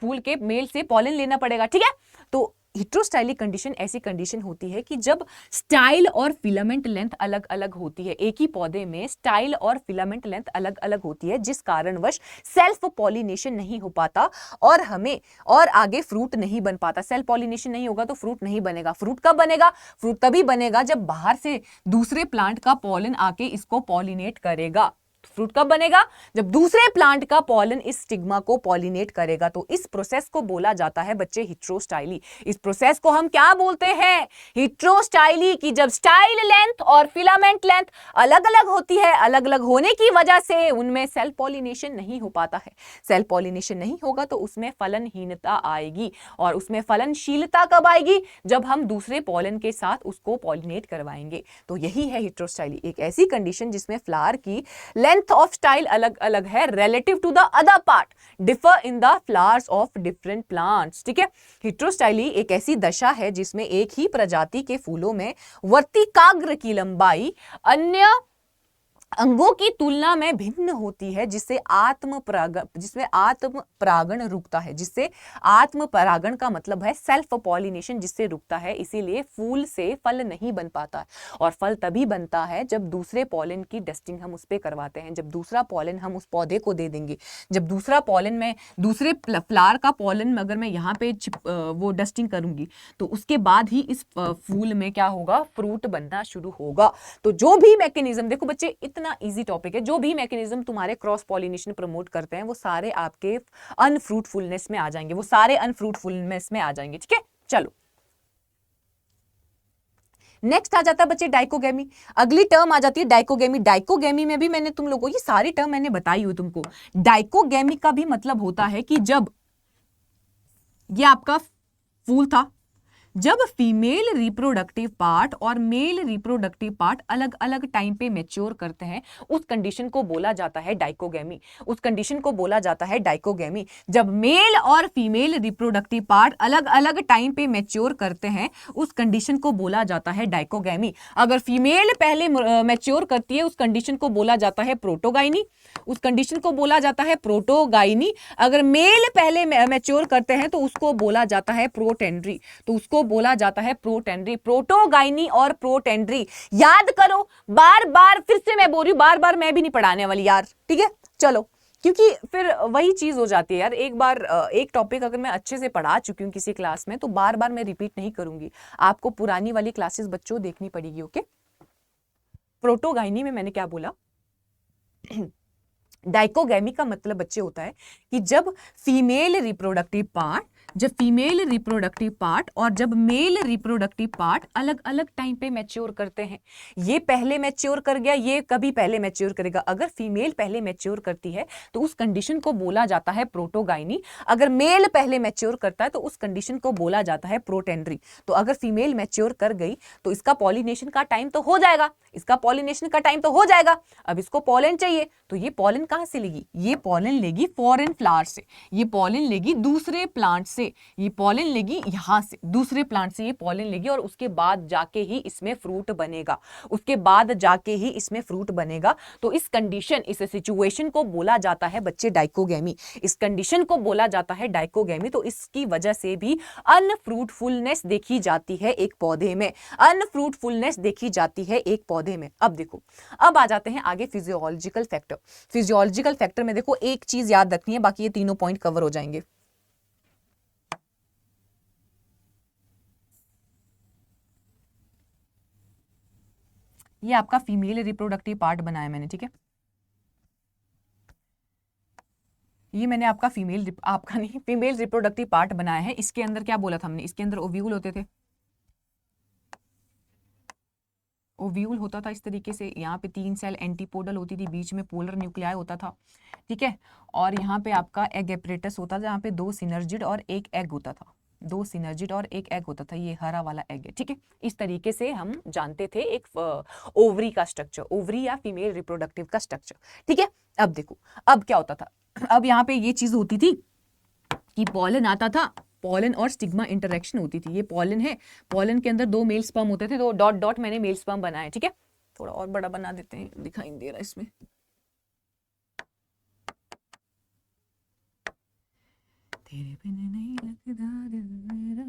फूल के मेल से पॉलन लेना पड़ेगा। ठीक है, तो हेटेरोस्टाइलिक कंडीशन ऐसी कंडीशन होती है कि जब स्टाइल और फिलामेंट लेंथ अलग अलग होती है, एक ही पौधे में स्टाइल और फिलामेंट लेंथ अलग अलग होती है, जिस कारणवश सेल्फ पॉलिनेशन नहीं हो पाता और हमें और आगे फ्रूट नहीं बन पाता। सेल्फ पॉलिनेशन नहीं होगा तो फ्रूट नहीं बनेगा। फ्रूट कब बनेगा, फ्रूट तभी बनेगा जब बाहर से दूसरे प्लांट का पॉलन आके इसको पॉलिनेट करेगा। फ्रूट कब बनेगा, जब दूसरे प्लांट का पॉलन इस स्टिग्मा को पॉलिनेट करेगा। तो इस प्रोसेस को बोला जाता है बच्चे हेटेरोस्टाइली। इस प्रोसेस को हम क्या बोलते हैं, हेटेरोस्टाइली, की जब स्टाइल लेंथ और फिलामेंट लेंथ अलग अलग होती है, अलग अलग होने की वजह से उनमें सेल्फ पॉलिनेशन नहीं हो पाता है। सेल्फ पॉलिनेशन नहीं होगा तो उसमें फलनहीनता आएगी, और उसमें फलनशीलता कब आएगी, जब हम दूसरे पॉलन के साथ उसको पॉलिनेट करवाएंगे। तो यही है हेटेरोस्टाइली, एक ऐसी कंडीशन जिसमें फ्लावर की लेंथ ऑफ स्टाइल अलग अलग है relative to the other part, differ in the flowers of different plants. ठीक है, हेटेरोस्टाइली एक ऐसी दशा है जिसमें एक ही प्रजाति के फूलों में वर्तिकाग्र की लंबाई अन्य अंगों की तुलना में भिन्न होती है, जिसमें आत्म परागण रुकता है, जिससे आत्म परागण का मतलब है सेल्फ पॉलिनेशन, जिससे रुकता है। इसीलिए फूल से फल नहीं बन पाता है, और फल तभी बनता है जब दूसरे पॉलन की डस्टिंग हम उस पे करवाते हैं, जब दूसरा पॉलन हम उस पौधे को दे देंगे, जब दूसरा पॉलन में दूसरे फ्लावर का पॉलन अगर मैं यहाँ पे वो डस्टिंग करूंगी तो उसके बाद ही इस फूल में क्या होगा, फ्रूट बनना शुरू होगा। तो जो भी मैकेनिज्म, देखो बच्चे इतना इजी टॉपिक है, जो भी मैकेनिज्म तुम्हारे क्रॉस पॉलिनेशन प्रमोट करते हैं वो सारे आपके अनफ्रूटफुलनेस में आ जाएंगे, वो सारे अनफ्रूटफुलनेस में आ जाएंगे। ठीक है, चलो नेक्स्ट आ जाता है बच्चे डाइकोगेमी। अगली टर्म आ जाती है डाइकोगेमी। डाइकोगेमी में भी मैंने तुम लोगों को ये सारी टर्म मैंने बताई हुई तुमको। डाइकोगेमी का भी मतलब होता है कि जब ये आपका फूल था, जब फीमेल रिप्रोडक्टिव पार्ट और मेल रिप्रोडक्टिव पार्ट अलग अलग टाइम पे मैच्योर करते हैं, उस कंडीशन को बोला जाता है डाइकोगेमी। उस कंडीशन को बोला जाता है डाइकोगेमी। जब मेल और फीमेल रिप्रोडक्टिव पार्ट अलग अलग टाइम पे मैच्योर करते हैं, उस कंडीशन को बोला जाता है डाइकोगेमी। अगर फीमेल पहले मैच्योर करती है, उस कंडीशन को बोला जाता है प्रोटोगाइनी, उस कंडीशन को बोला जाता है प्रोटोगाइनी। अगर मेल पहले मैच्योर करते हैं तो उसको बोला जाता है प्रोटेंड्री, तो उसको बोला जाता है प्रोटेंड्री। प्रोटोगाइनी और प्रोटेंड्री याद करो, बार बार फिर से मैं बोल रही हूं, बार बार मैं भी नहीं पढ़ाने वाली यार। ठीक है, चलो, क्योंकि फिर वही चीज हो जाती है यार। एक बार एक टॉपिक अगर मैं अच्छे से पढ़ा चुकी हूं किसी क्लास में तो बार बार मैं रिपीट नहीं करूंगी, आपको पुरानी वाली क्लासेस बच्चों देखनी पड़ेगी। ओके, प्रोटोगाइनी में मैंने क्या बोला, डाइकोगेमी का मतलब बच्चे होता है कि जब फीमेल रिप्रोडक्टिव पार्ट और जब मेल रिप्रोडक्टिव पार्ट अलग अलग टाइम पे मैच्योर करते हैं। ये पहले मैच्योर कर गया, ये कभी पहले मैच्योर करेगा। अगर फीमेल पहले मैच्योर करती है तो उस कंडीशन को बोला जाता है प्रोटोगाइनी। अगर मेल पहले मैच्योर करता है तो उस कंडीशन को बोला जाता है प्रोटेंड्री। तो अगर फीमेल मैच्योर कर गई तो इसका पॉलिनेशन का टाइम तो हो जाएगा, इसका पॉलिनेशन का टाइम तो हो जाएगा। अब इसको पॉलन चाहिए, तो ये पॉलन कहां से लेगी, ये पॉलन लेगी फॉरेन फ्लावर से, ये पॉलन लेगी दूसरे प्लांट से, ये पॉलन लेगी यहां से दूसरे प्लांट से, ये पॉलन लेगी और उसके बाद जाके ही इसमें फ्रूट बनेगा, उसके बाद जाके ही इसमें फ्रूट बनेगा। तो इस कंडीशन, इस सिचुएशन को बोला जाता है बच्चे डाइकोगेमी। इस कंडीशन को बोला जाता है डाइकोगेमी। तो इसकी वजह से भी अनफ्रूटफुलनेस देखी जाती है एक पौधे में, अनफ्रूटफुलनेस देखी जाती है एक पौधे में। अब देखो, अब आ जाते हैं आगे फिजियोलॉजिकल फैक्टर। फिजियोलॉजिकल फैक्टर में देखो एक चीज याद रखनी है, बाकी ये तीनों पॉइंट कवर हो जाएंगे। ये आपका फीमेल रिप्रोडक्टिव पार्ट बनाया मैंने, ठीक है। ये मैंने आपका आपका नहीं, फीमेल रिप्रोडक्टिव पार्ट बनाया है। इसके अंदर क्या बोला था हमने, इसके अंदर ओव्यूल होते थे, ओव्यूल होता था इस तरीके से, यहाँ पे 3 सेल एंटीपोडल होती थी, बीच में पोलर न्यूक्लियाई होता था, ठीक है। और यहाँ पे आपका एग एपरेटस होता था, जहाँ पे 2 सिनर्जिड और 1 एग होता था, 2 सिनर्जिड और 1 एग होता था, ये हरा वाला एग है, ठीक है। इस तरीके से हम जानते थे एक ओवरी का स्ट्रक्चर, ओवरी या फीमेल रिप्रोडक्टिव का स्ट्रक्चर, ठीक है। अब देखो अब क्या होता था, अब यहाँ पे ये चीज होती थी कि पॉलन आता था, पॉलन और स्टिग्मा इंटरेक्शन होती थी। ये पॉलन है, पॉलन के अंदर 2 मेल स्पर्म होते थे, तो डॉट डॉट मैंने मेल स्पर्म बनाए, ठीक है। थोड़ा और बड़ा बना देते हैं, दिखाई नहीं दे रहा इसमें। तेरे बिन नहीं लगता दिल मेरा,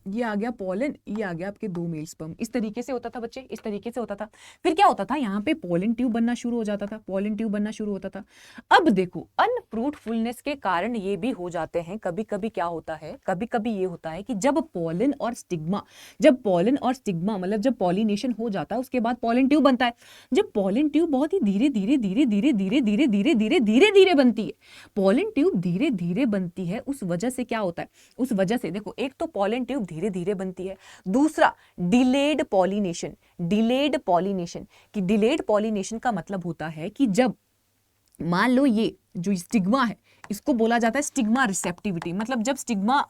ये आ गया पॉलन, ये आ गया आपके 2 मेल स्पर्म। इस तरीके से होता था बच्चे, इस तरीके से होता था। फिर क्या होता था, यहाँ पे पॉलन ट्यूब बनना शुरू हो जाता था, पॉलन ट्यूब बनना शुरू होता था। अब देखो अनफ्रूटफुलनेस के कारण ये भी हो जाते हैं, कभी कभी क्या होता है, कभी कभी ये होता है कि जब पॉलन और स्टिग्मा, जब पॉलन और स्टिग्मा मतलब जब पॉलिनेशन हो जाता है, उसके बाद पॉलन ट्यूब बनता है। जब पॉलन ट्यूब बहुत ही धीरे धीरे धीरे धीरे धीरे धीरे धीरे धीरे धीरे धीरे बनती है, पॉलन ट्यूब धीरे धीरे बनती है, उस वजह से क्या होता है, उस वजह से देखो, एक तो पॉलन ट्यूब धीरे धीरे बनती है, दूसरा डिलेड पॉलिनेशन। डिलेड पॉलिनेशन, कि डिलेड पॉलिनेशन का मतलब होता है कि जब मान लो ये जो स्टिग्मा है, इसको बोला जाता है स्टिग्मा रिसेप्टिविटी, मतलब जब स्टिग्मा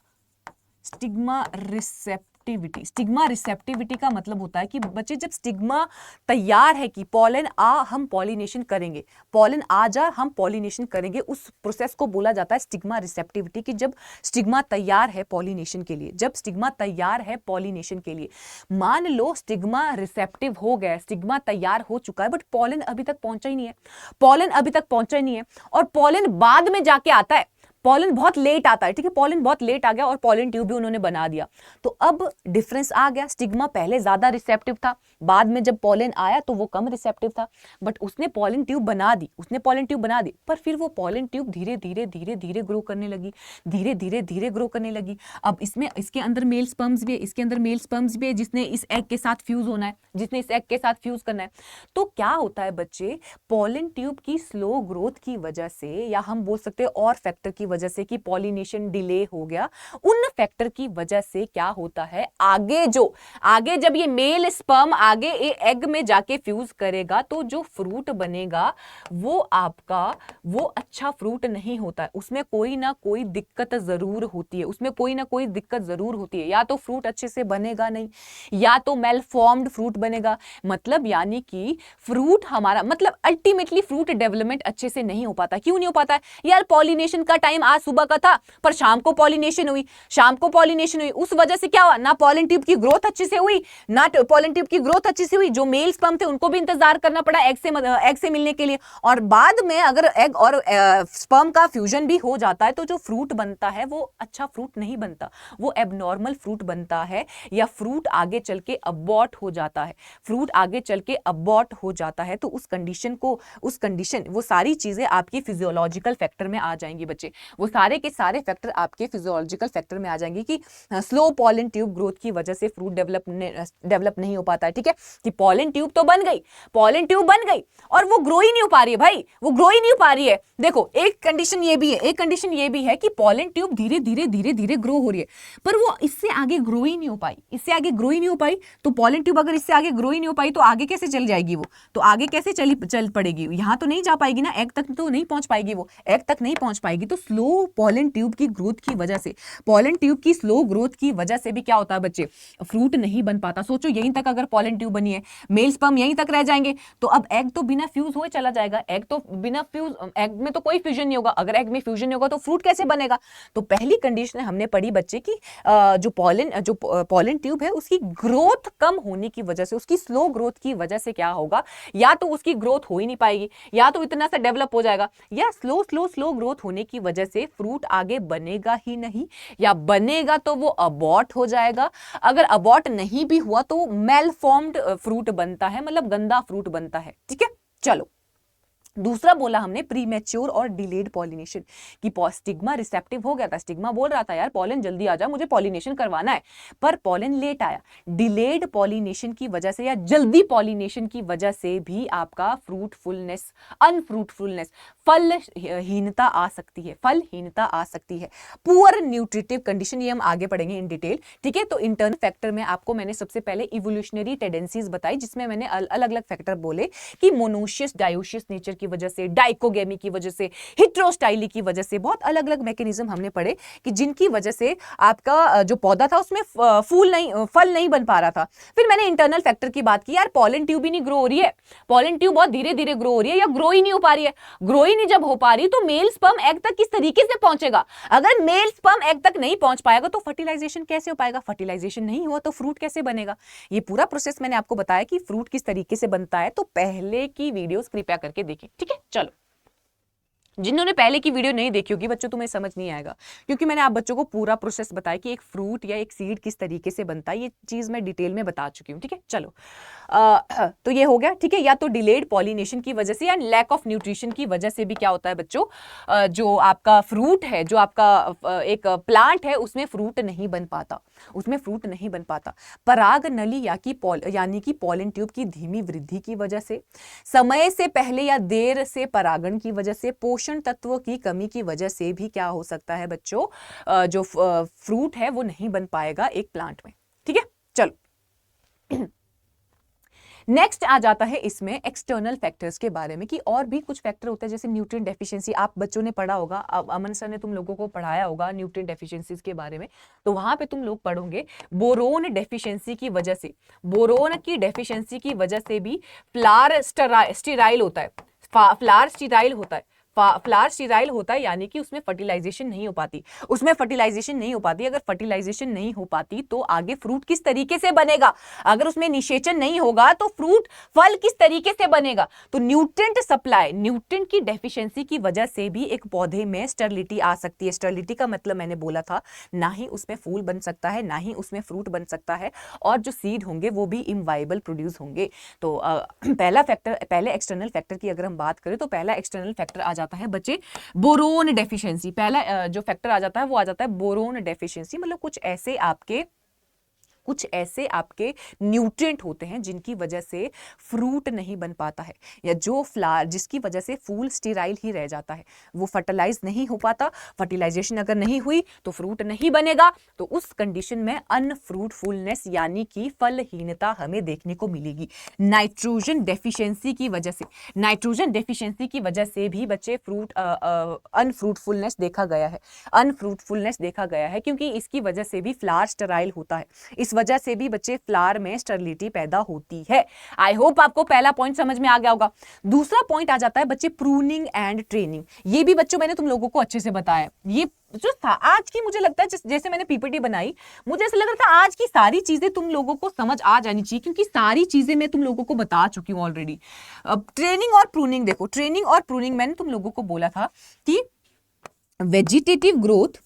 रिसेप्टिविटी का मतलब होता है कि बच्चे जब स्टिग्मा तैयार है कि पॉलन आ हम पॉलिनेशन करेंगे, पॉलन आ जा हम पॉलिनेशन करेंगे, उस प्रोसेस को बोला जाता है स्टिग्मा रिसेप्टिविटी। कि जब स्टिग्मा तैयार है पॉलिनेशन के लिए, जब स्टिग्मा तैयार है पॉलिनेशन के लिए, मान लो स्टिग्मा रिसेप्टिव हो गया, स्टिग्मा तैयार हो चुका है, बट पॉलन अभी तक पहुंचा ही नहीं है, पॉलन अभी तक पहुंचा ही नहीं है, और पॉलन बाद में जाके आता है, पॉलन बहुत लेट आता है, ठीक है, पॉलन बहुत लेट आ गया और पॉलन ट्यूब भी उन्होंने बना दिया। तो अब डिफरेंस आ गया, स्टिग्मा पहले ज्यादा रिसेप्टिव था, बाद में जब पॉलन आया तो वो कम रिसेप्टिव था, बट उसने पॉलन ट्यूब बना दी, उसने पॉलन ट्यूब बना दी, पर फिर वो पॉलन ट्यूब धीरे धीरे धीरे धीरे ग्रो करने लगी, धीरे धीरे धीरे ग्रो करने लगी। अब इसमें इसके अंदर मेल स्पर्म्स भी है, इसके अंदर मेल स्पर्म्स भी है, जिसने इस एग के साथ फ्यूज होना है, जिसने इस एग के साथ फ्यूज करना है। तो क्या होता है बच्चे, पॉलन ट्यूब की स्लो ग्रोथ की वजह से, या हम बोल सकते हैं और फैक्टर की वजह से कि पॉलिनेशन डिले हो गया, उन फैक्टर की वजह से क्या होता है, आगे जब ये मेल स्पर्म आगे ये एग में जाके फ्यूज करेगा, तो जो फ्रूट बनेगा वो आपका वो अच्छा फ्रूट नहीं होता है, उसमें कोई ना कोई दिक्कत जरूर होती है, उसमें कोई ना कोई दिक्कत जरूर होती है, या तो फ्रूट अच्छे से बनेगा नहीं, या तो मेलफॉर्म्ड फ्रूट बनेगा, मतलब यानी कि फ्रूट हमारा मतलब अल्टीमेटली फ्रूट डेवलपमेंट अच्छे से नहीं हो पाता। क्यों नहीं हो पाता है यार, पॉलिनेशन का टाइम आज सुबह का था पर शाम को पॉलिनेशन हुई, उस वजह से क्या हुआ, ना पॉलन ट्यूब की ग्रोथ अच्छे से हुई, ना पॉलन ट्यूब की ग्रोथ अच्छे से हुई, जो मेल स्पर्म थे उनको भी इंतजार करना पड़ा एग से मिलने के लिए, और बाद में अगर एग और स्पर्म का फ्यूजन भी हो जाता है तो जो फ्रूट बनता है वो अच्छा फ्रूट नहीं बनता, वो एबनॉर्मल फ्रूट बनता है, या फ्रूट आगे चल के अबॉर्ट हो जाता है, फ्रूट आगे चल के अबॉर्ट हो जाता है। तो उस कंडीशन वो सारी चीजें आपकी फिजियोलॉजिकल फैक्टर में आ जाएंगी बच्चे, वो सारे के सारे फैक्टर आपके फिजियोलॉजिकल फैक्टर में आ जाएंगे कि स्लो पॉलन ट्यूब ग्रोथ की वजह से फ्रूट डेवलप नहीं हो पाता है, ठीक है। कि पॉलन ट्यूब तो बन गई, पॉलन ट्यूब बन गई और वो ग्रो ही नहीं हो पा रही है भाई, वो ग्रो ही नहीं हो पा रही है। देखो एक कंडीशन ये भी है कि पॉलन ट्यूब धीरे धीरे ग्रो हो रही है, पर वो इससे आगे ग्रो ही नहीं हो पाई, तो पॉलन ट्यूब अगर इससे आगे ग्रो ही नहीं हो पाई तो आगे कैसे चल जाएगी, वो तो आगे कैसे चल पड़ेगी, यहां तो नहीं जा पाएगी ना, एग तक तो नहीं पहुंच पाएगी, वो एग तक नहीं पहुंच पाएगी। तो स्लो पॉलन ट्यूब की ग्रोथ की वजह से, पॉलन ट्यूब की स्लो ग्रोथ की वजह से भी क्या होता है बच्चे, फ्रूट नहीं बन पाता। सोचो यहीं तक अगर पॉलन ट्यूब बनी है, मेल स्पर्म यहीं तक रह जाएंगे, तो अब एग तो बिना फ्यूज हुए चला जाएगा, एग में तो कोई फ्यूजन नहीं होगा, अगर एग में फ्यूजन नहीं होगा तो फ्रूट कैसे बनेगा। तो पहली कंडीशन हमने पढ़ी बच्चे की, जो पॉलन ट्यूब है उसकी ग्रोथ कम होने की वजह से, उसकी स्लो ग्रोथ की वजह से क्या होगा, या तो उसकी ग्रोथ हो ही नहीं पाएगी, या तो इतना सा डेवलप हो जाएगा, या स्लो ग्रोथ होने की वजह से फ्रूट आगे बनेगा ही नहीं, या बनेगा तो वो अबॉर्ट हो जाएगा। अगर अबॉर्ट नहीं भी हुआ तो मेलफॉर्म्ड फ्रूट बनता है, मतलब गंदा फ्रूट बनता है, ठीक है। चलो दूसरा बोला हमने प्रीमेच्योर और डिलेड पॉलिनेशन कि स्टिग्मा रिसेप्टिव हो गया था, स्टिग्मा बोल रहा था यार पॉलन जल्दी आ जा, मुझे पॉलिनेशन करवाना है, पर पॉलन लेट आया। डिलेड पॉलिनेशन की वजह से या जल्दी पॉलिनेशन की वजह से भी आपका फ्रूटफुलनेस, अनफ्रूटफुलनेस, फलहीनता आ सकती है, फलहीनता आ सकती है। पुअर न्यूट्रिटिव कंडीशन, ये हम आगे पढ़ेंगे इन डिटेल, ठीक है। तो इंटरनल फैक्टर में आपको मैंने सबसे पहले इवोल्यूशनरी टेंडेंसीज बताई, जिसमें मैंने अलग अलग फैक्टर बोले कि मोनोशियस डायोशियस नेचर की वजह से, डाइकोगेमी की वजह से, हिट्रोस्टाइली की वजह से, बहुत अलग अलग मैकेनिज्म हमने पढ़े कि जिनकी वजह से आपका जो पौधा था उसमें फल नहीं बन पा रहा था। फिर मैंने इंटरनल फैक्टर की बात की, यार पॉलन ट्यूब ही नहीं ग्रो हो रही है, पॉलन ट्यूब बहुत धीरे धीरे ग्रो हो रही है या ग्रो ही नहीं हो पा रही है। ग्रो ही नहीं जब हो पा रही तो मेल स्पर्म एग तक किस तरीके से पहुंचेगा? अगर मेल स्पर्म एग तक नहीं पहुंच पाएगा तो फर्टिलाइजेशन कैसे हो पाएगा? फर्टिलाइजेशन नहीं हुआ तो फ्रूट कैसे बनेगा? ये पूरा प्रोसेस मैंने आपको बताया कि फ्रूट किस तरीके से बनता है, तो पहले की वीडियोस कृपया करके देखें, ठीक है। चलो, जिन्होंने पहले की वीडियो नहीं देखी होगी बच्चों, तुम्हें समझ नहीं आएगा, क्योंकि मैंने आप बच्चों को पूरा प्रोसेस बताया कि एक फ्रूट या एक सीड किस तरीके से बनता है, ये चीज मैं डिटेल में बता चुकी हूँ, ठीक है। चलो, तो ये हो गया, ठीक है। या तो डिलेड पॉलिनेशन की वजह से या लैक ऑफ न्यूट्रिशन की वजह से भी क्या होता है बच्चों, जो आपका फ्रूट है, जो आपका एक प्लांट है, उसमें फ्रूट नहीं बन पाता, उसमें फ्रूट नहीं बन पाता। पराग नली यानी कि पॉलन ट्यूब की धीमी वृद्धि की वजह से, समय से पहले या देर से परागण की वजह से, पोषण तत्वों की कमी की वजह से भी क्या हो सकता है बच्चों, जो फ्रूट है वो नहीं बन पाएगा एक प्लांट में, ठीक है। चलो, नेक्स्ट आ जाता है इसमें एक्सटर्नल फैक्टर्स के बारे में कि और भी कुछ फैक्टर होते हैं, जैसे न्यूट्रिएंट डेफिशिएंसी। आप बच्चों ने पढ़ा होगा, अमन सर ने तुम लोगों को पढ़ाया होगा न्यूट्रिएंट डेफिशिएंसीज के बारे में, तो वहां पे तुम लोग पढ़ोगे बोरोन डेफिशिएंसी की वजह से, बोरोन की डेफिशिएंसी की वजह से भी फ्लावर स्टीराइल होता है, फ्लावर स्टीराइल होता है, फ्लावर स्टीराइल होता है, यानी कि उसमें फर्टिलाइजेशन नहीं हो पाती, उसमें फर्टिलाइजेशन नहीं हो पाती। अगर फर्टिलाइजेशन नहीं हो पाती तो आगे फ्रूट किस तरीके से बनेगा? अगर उसमें निषेचन नहीं होगा तो फ्रूट, फल किस तरीके से बनेगा? तो न्यूट्रिएंट सप्लाई, न्यूट्रिएंट की डेफिशिएंसी की वजह से भी एक पौधे में स्टेरिलिटी आ सकती है। स्टेरिलिटी का मतलब मैंने बोला था, ना ही उसमें फूल बन सकता है, ना ही उसमें फ्रूट बन सकता है, और जो सीड होंगे वो भी इनवाइबल प्रोड्यूस होंगे। तो पहला फैक्टर, पहले एक्सटर्नल फैक्टर की अगर हम बात करें तो पहला एक्सटर्नल फैक्टर आ जाता है बच्चे बोरोन डेफिशिएंसी। पहला जो फैक्टर आ जाता है वो आ जाता है बोरोन डेफिशिएंसी, मतलब कुछ ऐसे आपके न्यूट्रिएंट होते हैं जिनकी वजह से फ्रूट नहीं बन पाता है, या जो फ्लावर, जिसकी वजह से फूल स्टीराइल ही रह जाता है, वो फर्टिलाइज नहीं हो पाता। फर्टिलाइजेशन अगर नहीं हुई तो फ्रूट नहीं बनेगा, तो उस कंडीशन में अनफ्रूटफुलनेस यानी कि फलहीनता हमें देखने को मिलेगी। नाइट्रोजन डेफिशिएंसी की वजह से, नाइट्रोजन डेफिशिएंसी की वजह से भी बच्चे फ्रूट अनफ्रूटफुलनेस देखा गया है, अनफ्रूटफुलनेस देखा गया है, क्योंकि इसकी वजह से भी फ्लावर स्टेराइल होता है, इस वजह से भी बच्चे फ्लावर में स्टेरिलिटी पैदा होती है। आई होप आपको पहला पॉइंट समझ में आ गया होगा। दूसरा पॉइंट आ जाता है बच्चे प्रूनिंग एंड ट्रेनिंग। ये भी बच्चों मैंने तुम लोगों को अच्छे से बताया। ये जो था आज की, मुझे लगता है जैसे मैंने पीपीटी बनाई, मुझे ऐसा लग रहा था आज की सारी चीजें तुम लोगों को समझ आ जानी चाहिए, क्योंकि सारी चीजें मैं तुम लोगों को बता चुकी हूं ऑलरेडी। अब ट्रेनिंग और प्रूनिंग देखो, ट्रेनिंग और प्रूनिंग मैंने तुम लोगों को बोला था कि वेजिटेटिव ग्रोथ,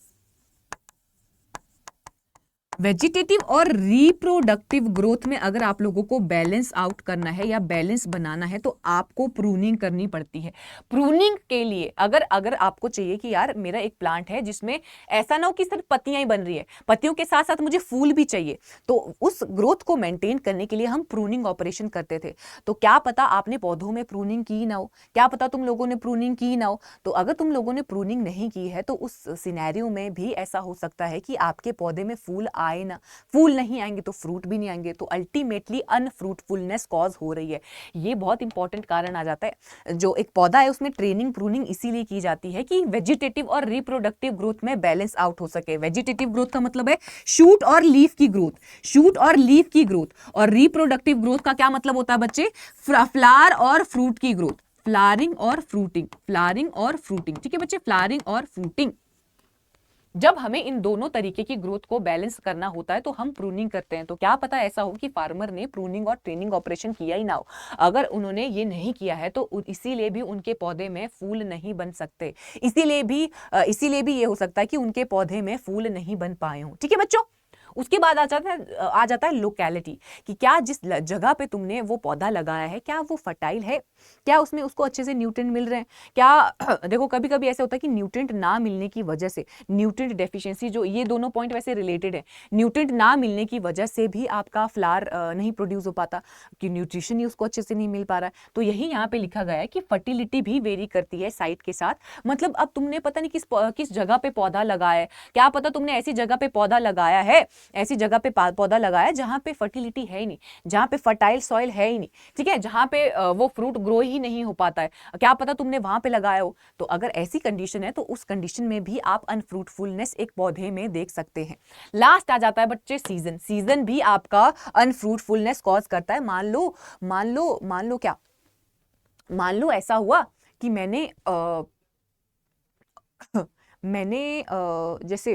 वेजिटेटिव और रिप्रोडक्टिव ग्रोथ में अगर आप लोगों को बैलेंस आउट करना है या बैलेंस बनाना है तो आपको प्रूनिंग करनी पड़ती है। प्रूनिंग के लिए अगर आपको चाहिए कि यार मेरा एक प्लांट है जिसमें ऐसा ना हो कि सिर्फ पत्तियां ही बन रही है, पत्तियों के साथ साथ मुझे फूल भी चाहिए, तो उस ग्रोथ को मेंटेन करने के लिए हम प्रूनिंग ऑपरेशन करते थे। तो क्या पता आपने पौधों में प्रूनिंग की ना हो, क्या पता तुम लोगों ने प्रूनिंग की ना हो। तो अगर तुम लोगों ने प्रूनिंग नहीं की है तो उस सिनेरियो में भी ऐसा हो सकता है कि आपके पौधे में फूल आए ना, फूल नहीं आएंगे तो फ्रूट भी नहीं आएंगे, तो अल्टीमेटली अनफ्रूटफुलनेस कॉज हो रही है। ये बहुत इंपॉर्टेंट कारण आ जाता है। जो एक पौधा है उसमें ट्रेनिंग प्रूनिंग इसीलिए की जाती है कि वेजिटेटिव और रिप्रोडक्टिव ग्रोथ में बैलेंस आउट हो सके। वेजिटेटिव ग्रोथ का मतलब है शूट और लीफ की ग्रोथ, शूट और लीफ की ग्रोथ, और रिप्रोडक्टिव ग्रोथ का क्या मतलब होता है बच्चे? फ्लावर और फ्रूट की ग्रोथ, फ्लावरिंग और फ्रूटिंग, फ्लावरिंग और फ्रूटिंग, ठीक है बच्चे, फ्लावरिंग और फ्रूटिंग। जब हमें इन दोनों तरीके की ग्रोथ को बैलेंस करना होता है तो हम प्रूनिंग करते हैं। तो क्या पता ऐसा हो कि फार्मर ने प्रूनिंग और ट्रेनिंग ऑपरेशन किया ही ना हो। अगर उन्होंने ये नहीं किया है तो इसीलिए भी उनके पौधे में फूल नहीं बन सकते, इसीलिए भी ये हो सकता है कि उनके पौधे में फूल नहीं बन पाए हों, ठीक है बच्चों। उसके बाद आ जाता है लोकेलिटी, कि क्या जिस जगह पे तुमने वो पौधा लगाया है क्या वो फर्टाइल है, क्या उसमें उसको अच्छे से न्यूट्रिएंट मिल रहे हैं, क्या देखो कभी कभी ऐसे होता है कि न्यूट्रिएंट ना मिलने की वजह से, न्यूट्रिएंट डेफिशिएंसी, जो ये दोनों पॉइंट वैसे रिलेटेड है, न्यूट्रिएंट ना मिलने की वजह से भी आपका फ्लावर नहीं प्रोड्यूस हो पाता, कि न्यूट्रिशन ही उसको अच्छे से नहीं मिल पा रहा है। तो यही यहाँ पे लिखा गया है कि फर्टिलिटी भी वेरी करती है साइट के साथ। मतलब अब तुमने पता नहीं किस जगह पे पौधा लगाया है, क्या पता तुमने ऐसी जगह पे पौधा लगाया है, ऐसी जगह पे पौधा लगाया जहां पे फर्टिलिटी है ही नहीं, जहां पे फर्टाइल सॉइल है ही नहीं, ठीक है, जहां पे वो फ्रूट ग्रो ही नहीं हो पाता है, क्या पता तुमने वहां पे लगाया हो। तो अगर ऐसी कंडीशन है तो उस कंडीशन में भी आप अनफ्रूटफुलनेस एक पौधे में देख सकते हैं। लास्ट आ जाता है बच्चे सीजन। सीजन भी आपका अनफ्रूटफुलनेस कॉज करता है। मान लो क्या, मान लो ऐसा हुआ कि जैसे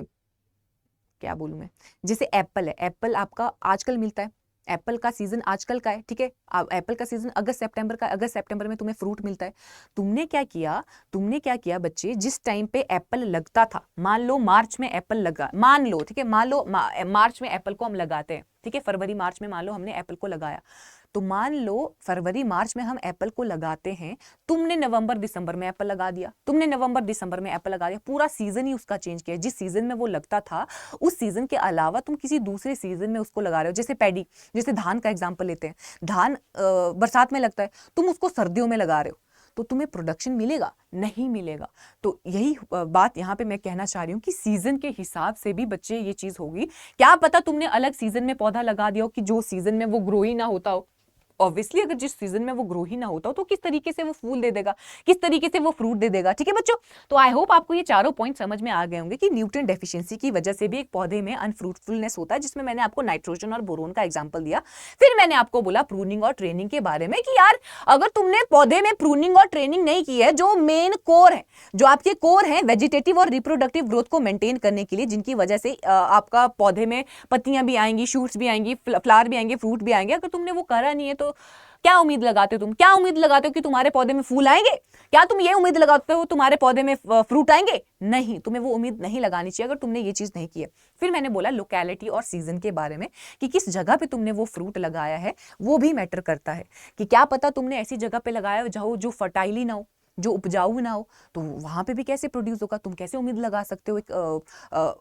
क्या बोलूं मैं, जैसे एप्पल है, एप्पल आपका आजकल मिलता है, एप्पल का सीजन आजकल का है, ठीक है, एप्पल का सीजन अगस्त सितंबर का, अगस्त सितंबर में तुम्हें फ्रूट मिलता है। तुमने क्या किया बच्चे, जिस टाइम पे एप्पल लगता था, मान लो मार्च में एप्पल लगा, मान लो, ठीक है, मान लो मार्च में एप्पल को हम लगाते हैं, ठीक है, फरवरी मार्च में मान लो हमने एप्पल को लगाया, तो मान लो फरवरी मार्च में हम एप्पल को लगाते हैं, तुमने नवंबर दिसंबर में एप्पल लगा दिया, पूरा सीजन ही उसका चेंज किया। जिस सीजन में वो लगता था उस सीजन के अलावा तुम किसी दूसरे सीजन में उसको लगा रहे हो। जैसे पैडी, जैसे धान का एग्जांपल लेते हैं, धान बरसात में लगता है, तुम उसको सर्दियों में लगा रहे हो, तो तुम्हें प्रोडक्शन मिलेगा? नहीं मिलेगा। तो यही बात यहाँ पे मैं कहना चाह रही हूँ कि सीजन के हिसाब से भी बच्चे ये चीज होगी। क्या पता तुमने अलग सीजन में पौधा लगा दिया हो कि जो सीजन में वो ग्रो ही ना होता हो। ऑब्वियसली अगर जिस सीजन में वो ग्रो ही ना होता हो तो किस तरीके से वो फूल दे देगा, किस तरीके से वो फ्रूट दे देगा। ठीक है बच्चों, तो आई होप आपको ये चारों पॉइंट समझ में आ गए होंगे कि न्यूट्रिएंट डेफिशिएंसी की वजह से भी एक पौधे में अनफ्रूटफुलनेस होता है, जिसमें मैंने आपको नाइट्रोजन और बोरोन का एग्जांपल दिया। फिर मैंने आपको बोला प्रूनिंग और ट्रेनिंग के बारे में कि यार अगर तुमने पौधे में प्रूनिंग और ट्रेनिंग नहीं की है, जो मेन कोर है, जो आपके कोर है वेजिटेटिव और रिप्रोडक्टिव ग्रोथ को मेंटेन करने के लिए, जिनकी वजह से आपका पौधे में पत्तियां भी आएंगी, शूट्स भी आएंगी, फ्लावर भी आएंगे, फ्रूट भी आएंगे, अगर तुमने वो करा नहीं है तो क्या उम्मीद लगाते हो तुम? क्या उम्मीद लगाते हो कि तुम्हारे पौधे में फूल आएंगे? क्या तुम ये उम्मीद लगाते हो तुम्हारे पौधे में फ्रूट आएंगे? नहीं, तुम्हें वो उम्मीद नहीं लगानी चाहिए अगर तुमने ये चीज नहीं की है। फिर मैंने बोला लोकेलिटी और सीजन के बारे में कि किस जगह पे तुमने वो फ्रूट लगाया है वो भी मैटर करता है, कि क्या पता तुमने ऐसी जगह पे लगाया हो जो फर्टाइल ही ना हो, जो उपजाऊ ना हो, तो वहां पे भी कैसे प्रोड्यूस होगा? तुम कैसे उम्मीद लगा सकते हो एक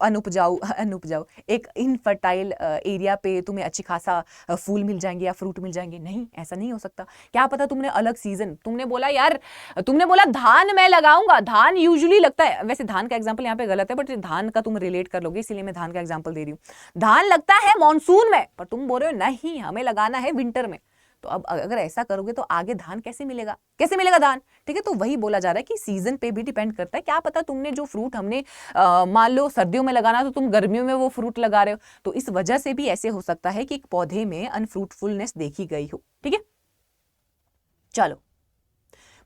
अनउपजाऊ एक इनफर्टाइल एरिया पे तुम्हें अच्छी खासा फूल मिल जाएंगे या फ्रूट मिल जाएंगे? नहीं, ऐसा नहीं हो सकता। क्या पता तुमने अलग सीजन, तुमने बोला धान मैं लगाऊंगा, धान यूजुअली लगता है, वैसे धान का एग्जाम्पल यहाँ पे गलत है, बट धान का तुम रिलेट कर लोगे इसीलिए मैं धान का एग्जाम्पल दे रही हूँ। धान लगता है मानसून में, पर तुम बोल रहे हो नहीं हमें लगाना है विंटर में, तो अब अगर ऐसा करोगे तो आगे धान कैसे मिलेगा धान? ठीक है, तो वही बोला जा रहा है कि सीजन पे भी डिपेंड करता है। क्या पता तुमने जो फ्रूट हमने मान लो सर्दियों में लगाना तो तुम गर्मियों में वो फ्रूट लगा रहे हो, तो इस वजह से भी ऐसे हो सकता है कि एक पौधे में अनफ्रूटफुलनेस देखी गई हो। ठीक है, चलो,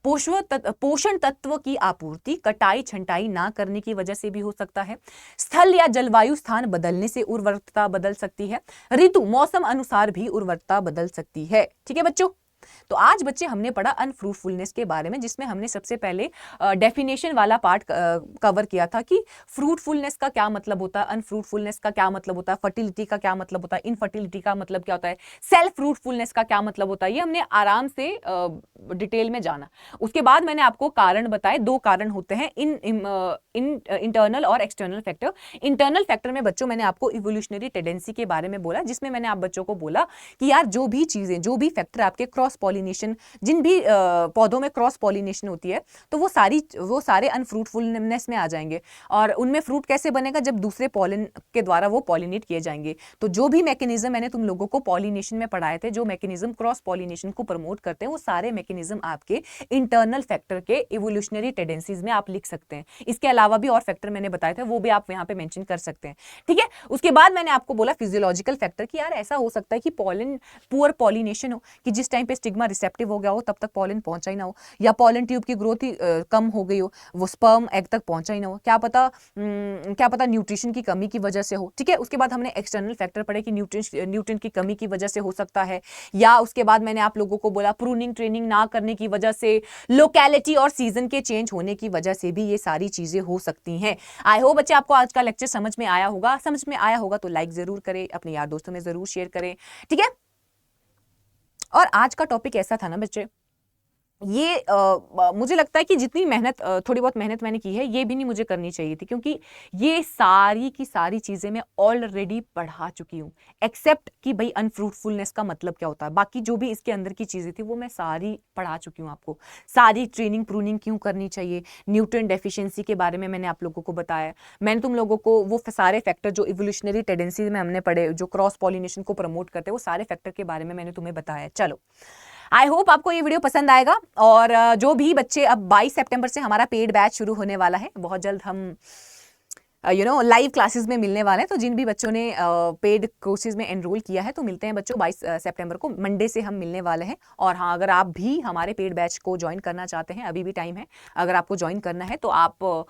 पोषण तत्व की आपूर्ति कटाई छंटाई ना करने की वजह से भी हो सकता है। स्थल या जलवायु स्थान बदलने से उर्वरकता बदल सकती है। ऋतु मौसम अनुसार भी उर्वरकता बदल सकती है। ठीक है बच्चों, तो आज बच्चे हमने पढ़ा अनफ्रूटफुलनेस के बारे में, जिसमें हमने सबसे पहले डेफिनेशन वाला पार्ट कवर किया था कि फ्रूटफुलनेस का क्या मतलब होता है, अनफ्रूटफुलनेस का क्या मतलब होता है, फर्टिलिटी का क्या मतलब होता है, इनफर्टिलिटी का मतलब क्या होता है, सेल्फ फ्रूटफुलनेस का क्या मतलब होता है, ये हमने आराम से डिटेल में जाना। उसके बाद मैंने आपको कारण बताए, 2 कारण होते हैं इंटरनल और एक्सटर्नल फैक्टर। इंटरनल फैक्टर में बच्चों मैंने आपको इवोल्यूशनरी टेंडेंसी के बारे में बोला, जिसमें मैंने आप बच्चों को बोला कि यार जो भी चीजें, जो भी फैक्टर आपके क्रॉस पॉलिनेशन, जिन भी पौधों में क्रॉस पॉलिनेशन होती है, तो वो सारे अनफ्रूटफुलनेस में आ जाएंगे। और उनमें फ्रूट कैसे बनेगा? जब दूसरे पॉलिन के द्वारा वो पॉलिनेट किए जाएंगे। तो जो भी मैकेनिज्म मैंने तुम लोगों को पॉलिनेशन में पढ़ाए थे, जो मैकेनिज्म क्रॉस पॉलिनेशन को प्रमोट करते हैं, वो सारे मैकेनिज्म आपके इंटरनल फैक्टर के इवोल्यूशनरी टेंडेंसीज में आप लिख सकते हैं। इसके अलावा भी और फैक्टर मैंने बताए थे, वो भी आप यहाँ पे मेंशन कर सकते हैं। ठीक है, उसके बाद मैंने आपको बोला फिजियोलॉजिकल फैक्टर, कि यार ऐसा हो सकता है कि पुअर पॉलिनेशन हो, कि जिस टाइम पे स्टिग्मा रिसेप्टिव हो गया हो तब तक पॉलन पहुंचा ही ना हो, या पॉलन ट्यूब की ग्रोथ ही कम हो गई हो, वो स्पर्म एग तक पहुंचा ही ना हो, क्या पता न्यूट्रिशन की कमी की वजह से हो, ठीक है। उसके बाद हमने एक्सटर्नल फैक्टर पढ़े कि न्यूट्रिएंट की कमी की वजह से हो सकता है, या उसके बाद मैंने आप लोगों को बोला प्रूनिंग ट्रेनिंग ना करने की वजह से, लोकेलिटी और सीजन के चेंज होने की वजह से भी ये सारी चीजें हो सकती हैं। आई होप बच्चे आपको आज का लेक्चर समझ में आया होगा। समझ में आया होगा तो लाइक जरूर करें, अपने यार दोस्तों में जरूर शेयर करें, ठीक है। और आज का टॉपिक ऐसा था ना बच्चे, ये मुझे लगता है कि जितनी मेहनत थोड़ी बहुत मेहनत मैंने की है ये भी नहीं मुझे करनी चाहिए थी, क्योंकि ये सारी की सारी चीजें मैं ऑलरेडी पढ़ा चुकी हूँ, एक्सेप्ट कि भाई अनफ्रूटफुलनेस का मतलब क्या होता है। बाकी जो भी इसके अंदर की चीजें थी वो मैं सारी पढ़ा चुकी हूँ आपको। सारी ट्रेनिंग प्रूनिंग क्यों करनी चाहिए, न्यूट्रिएंट डेफिशिएंसी के बारे में मैंने आप लोगों को बताया। मैंने तुम लोगों को वो सारे फैक्टर जो इवोल्यूशनरी टेंडेंसी में हमने पढ़े, जो क्रॉस पॉलिनेशन को प्रमोट करते हैं, वो सारे फैक्टर के बारे में मैंने तुम्हें बताया। चलो, आई होप आपको ये वीडियो पसंद आएगा। और जो भी बच्चे, अब 22 सितंबर से हमारा पेड बैच शुरू होने वाला है, बहुत जल्द हम लाइव क्लासेस में मिलने वाले हैं। तो जिन भी बच्चों ने पेड कोर्सेज में एनरोल किया है तो मिलते हैं बच्चों 22 सितंबर को, मंडे से हम मिलने वाले हैं। और हाँ, अगर आप भी हमारे पेड बैच को ज्वाइन करना चाहते हैं, अभी भी टाइम है, अगर आपको ज्वाइन करना है तो आप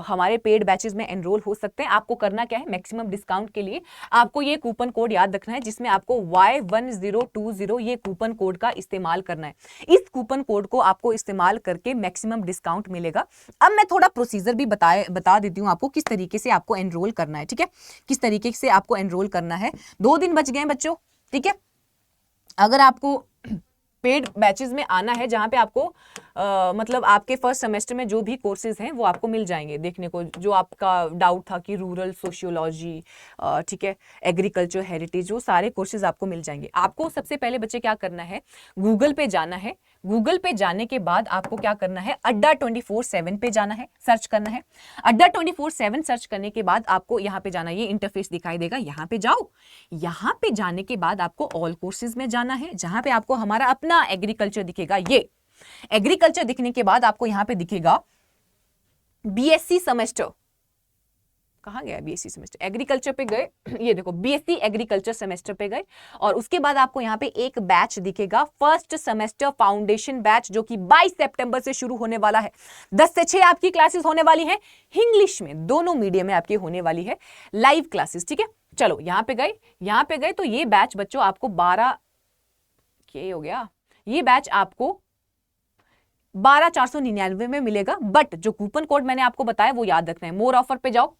हमारे पेड बैचेस में एनरोल हो सकते हैं। आपको करना क्या है, मैक्सिमम डिस्काउंट के लिए आपको ये कूपन कोड याद रखना है, जिसमें आपको Y1020 ये कूपन कोड का इस्तेमाल करना है। इस कूपन कोड को आपको इस्तेमाल करके मैक्सिमम डिस्काउंट मिलेगा। अब मैं थोड़ा प्रोसीजर भी बता देती हूँ आपको, किस तरीके से आपको एनरोल करना है, ठीक है, किस तरीके से आपको एनरोल करना है। 2 दिन बच गए हैं बच्चों, ठीक है। अगर आपको पेड बैचेस में आना है, जहां पे आपको मतलब आपके फर्स्ट सेमेस्टर में जो भी कोर्सेज हैं वो आपको मिल जाएंगे देखने को, जो आपका डाउट था कि रूरल सोशियोलॉजी, ठीक है, एग्रीकल्चर, हेरिटेज, वो सारे कोर्सेज आपको मिल जाएंगे। आपको सबसे पहले बच्चे क्या करना है, गूगल पे जाना है। गूगल पे जाने के बाद आपको क्या करना है, अड्डा 24/7 पे जाना है, सर्च करना है। अड्डा 24/7 सर्च करने के बाद आपको यहाँ पे जाना है, ये इंटरफेस दिखाई देगा, यहाँ पे जाओ। यहाँ पे जाने के बाद आपको ऑल कोर्सेज में जाना है, जहां पे आपको हमारा अपना एग्रीकल्चर दिखेगा। ये एग्रीकल्चर दिखने के बाद आपको यहां पे दिखेगा बीएससी सेमेस्टर। कहां गया बीएससी सेमेस्टर, एग्रीकल्चर पे गए, ये देखो बीएससी एग्रीकल्चर सेमेस्टर पे गए। और उसके बाद आपको यहां पे एक बैच दिखेगा, फर्स्ट सेमेस्टर फाउंडेशन बैच, जो कि 22 सितंबर से शुरू होने वाला है। 10 से 6 आपकी क्लासेस होने वाली है, इंग्लिश में, दोनों मीडियम में आपकी होने वाली है लाइव क्लासेस, ठीक है। चलो, यहां पे गए तो ये बैच बच्चों आपको 12 क्या हो गया, ये बैच आपको 12,499 में मिलेगा। बट जो कूपन कोड मैंने आपको बताया वो याद रखना है। मोर ऑफर पे जाओ,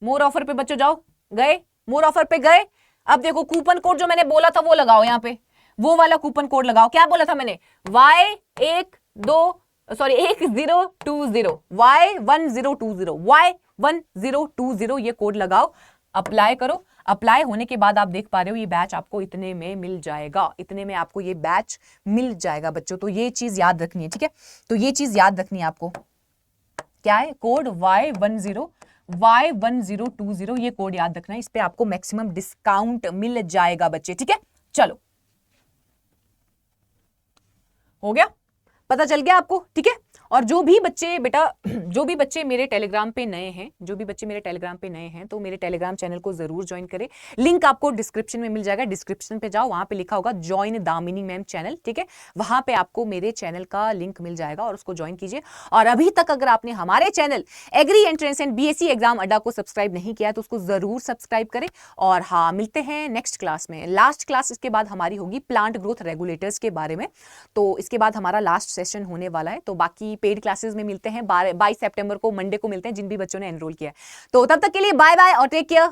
मोर ऑफर पे बच्चों जाओ, गए मोर ऑफर पे गए। अब देखो कूपन कोड जो मैंने बोला था वो लगाओ, यहाँ पे वो वाला कूपन कोड लगाओ। क्या बोला था मैंने, Y1020 ये कोड लगाओ, अप्लाई करो। अप्लाई होने के बाद आप देख पा रहे हो ये बैच आपको इतने में मिल जाएगा, इतने में आपको ये बैच मिल जाएगा बच्चों। तो ये चीज याद रखनी है, ठीक है। तो ये चीज याद रखनी है आपको, क्या है कोड Y1020 ये कोड याद रखना है, इस पे आपको मैक्सिमम डिस्काउंट मिल जाएगा बच्चे, ठीक है। चलो, हो गया, पता चल गया आपको, ठीक है। और जो भी बच्चे बेटा, जो भी बच्चे मेरे टेलीग्राम पे नए हैं, तो मेरे टेलीग्राम चैनल को जरूर ज्वाइन करें। लिंक आपको डिस्क्रिप्शन में मिल जाएगा, डिस्क्रिप्शन पे जाओ, वहां पे लिखा होगा ज्वाइन दामिनी मैम चैनल, ठीक है। वहां पे आपको मेरे चैनल का लिंक मिल जाएगा और उसको ज्वाइन कीजिए। और अभी तक अगर आपने हमारे channel agri entrance and BSc exam Adda को सब्सक्राइब नहीं किया तो उसको जरूर सब्सक्राइब करें। और हाँ, मिलते हैं नेक्स्ट क्लास में, लास्ट क्लास इसके बाद हमारी होगी प्लांट ग्रोथ रेगुलेटर्स के बारे में। तो इसके बाद हमारा लास्ट सेशन होने वाला है। तो बाकी पेड क्लासेस में मिलते हैं 22 सितंबर को, मंडे को मिलते हैं, जिन भी बच्चों ने एनरोल किया है। तो तब तक के लिए बाय बाय और टेक केयर।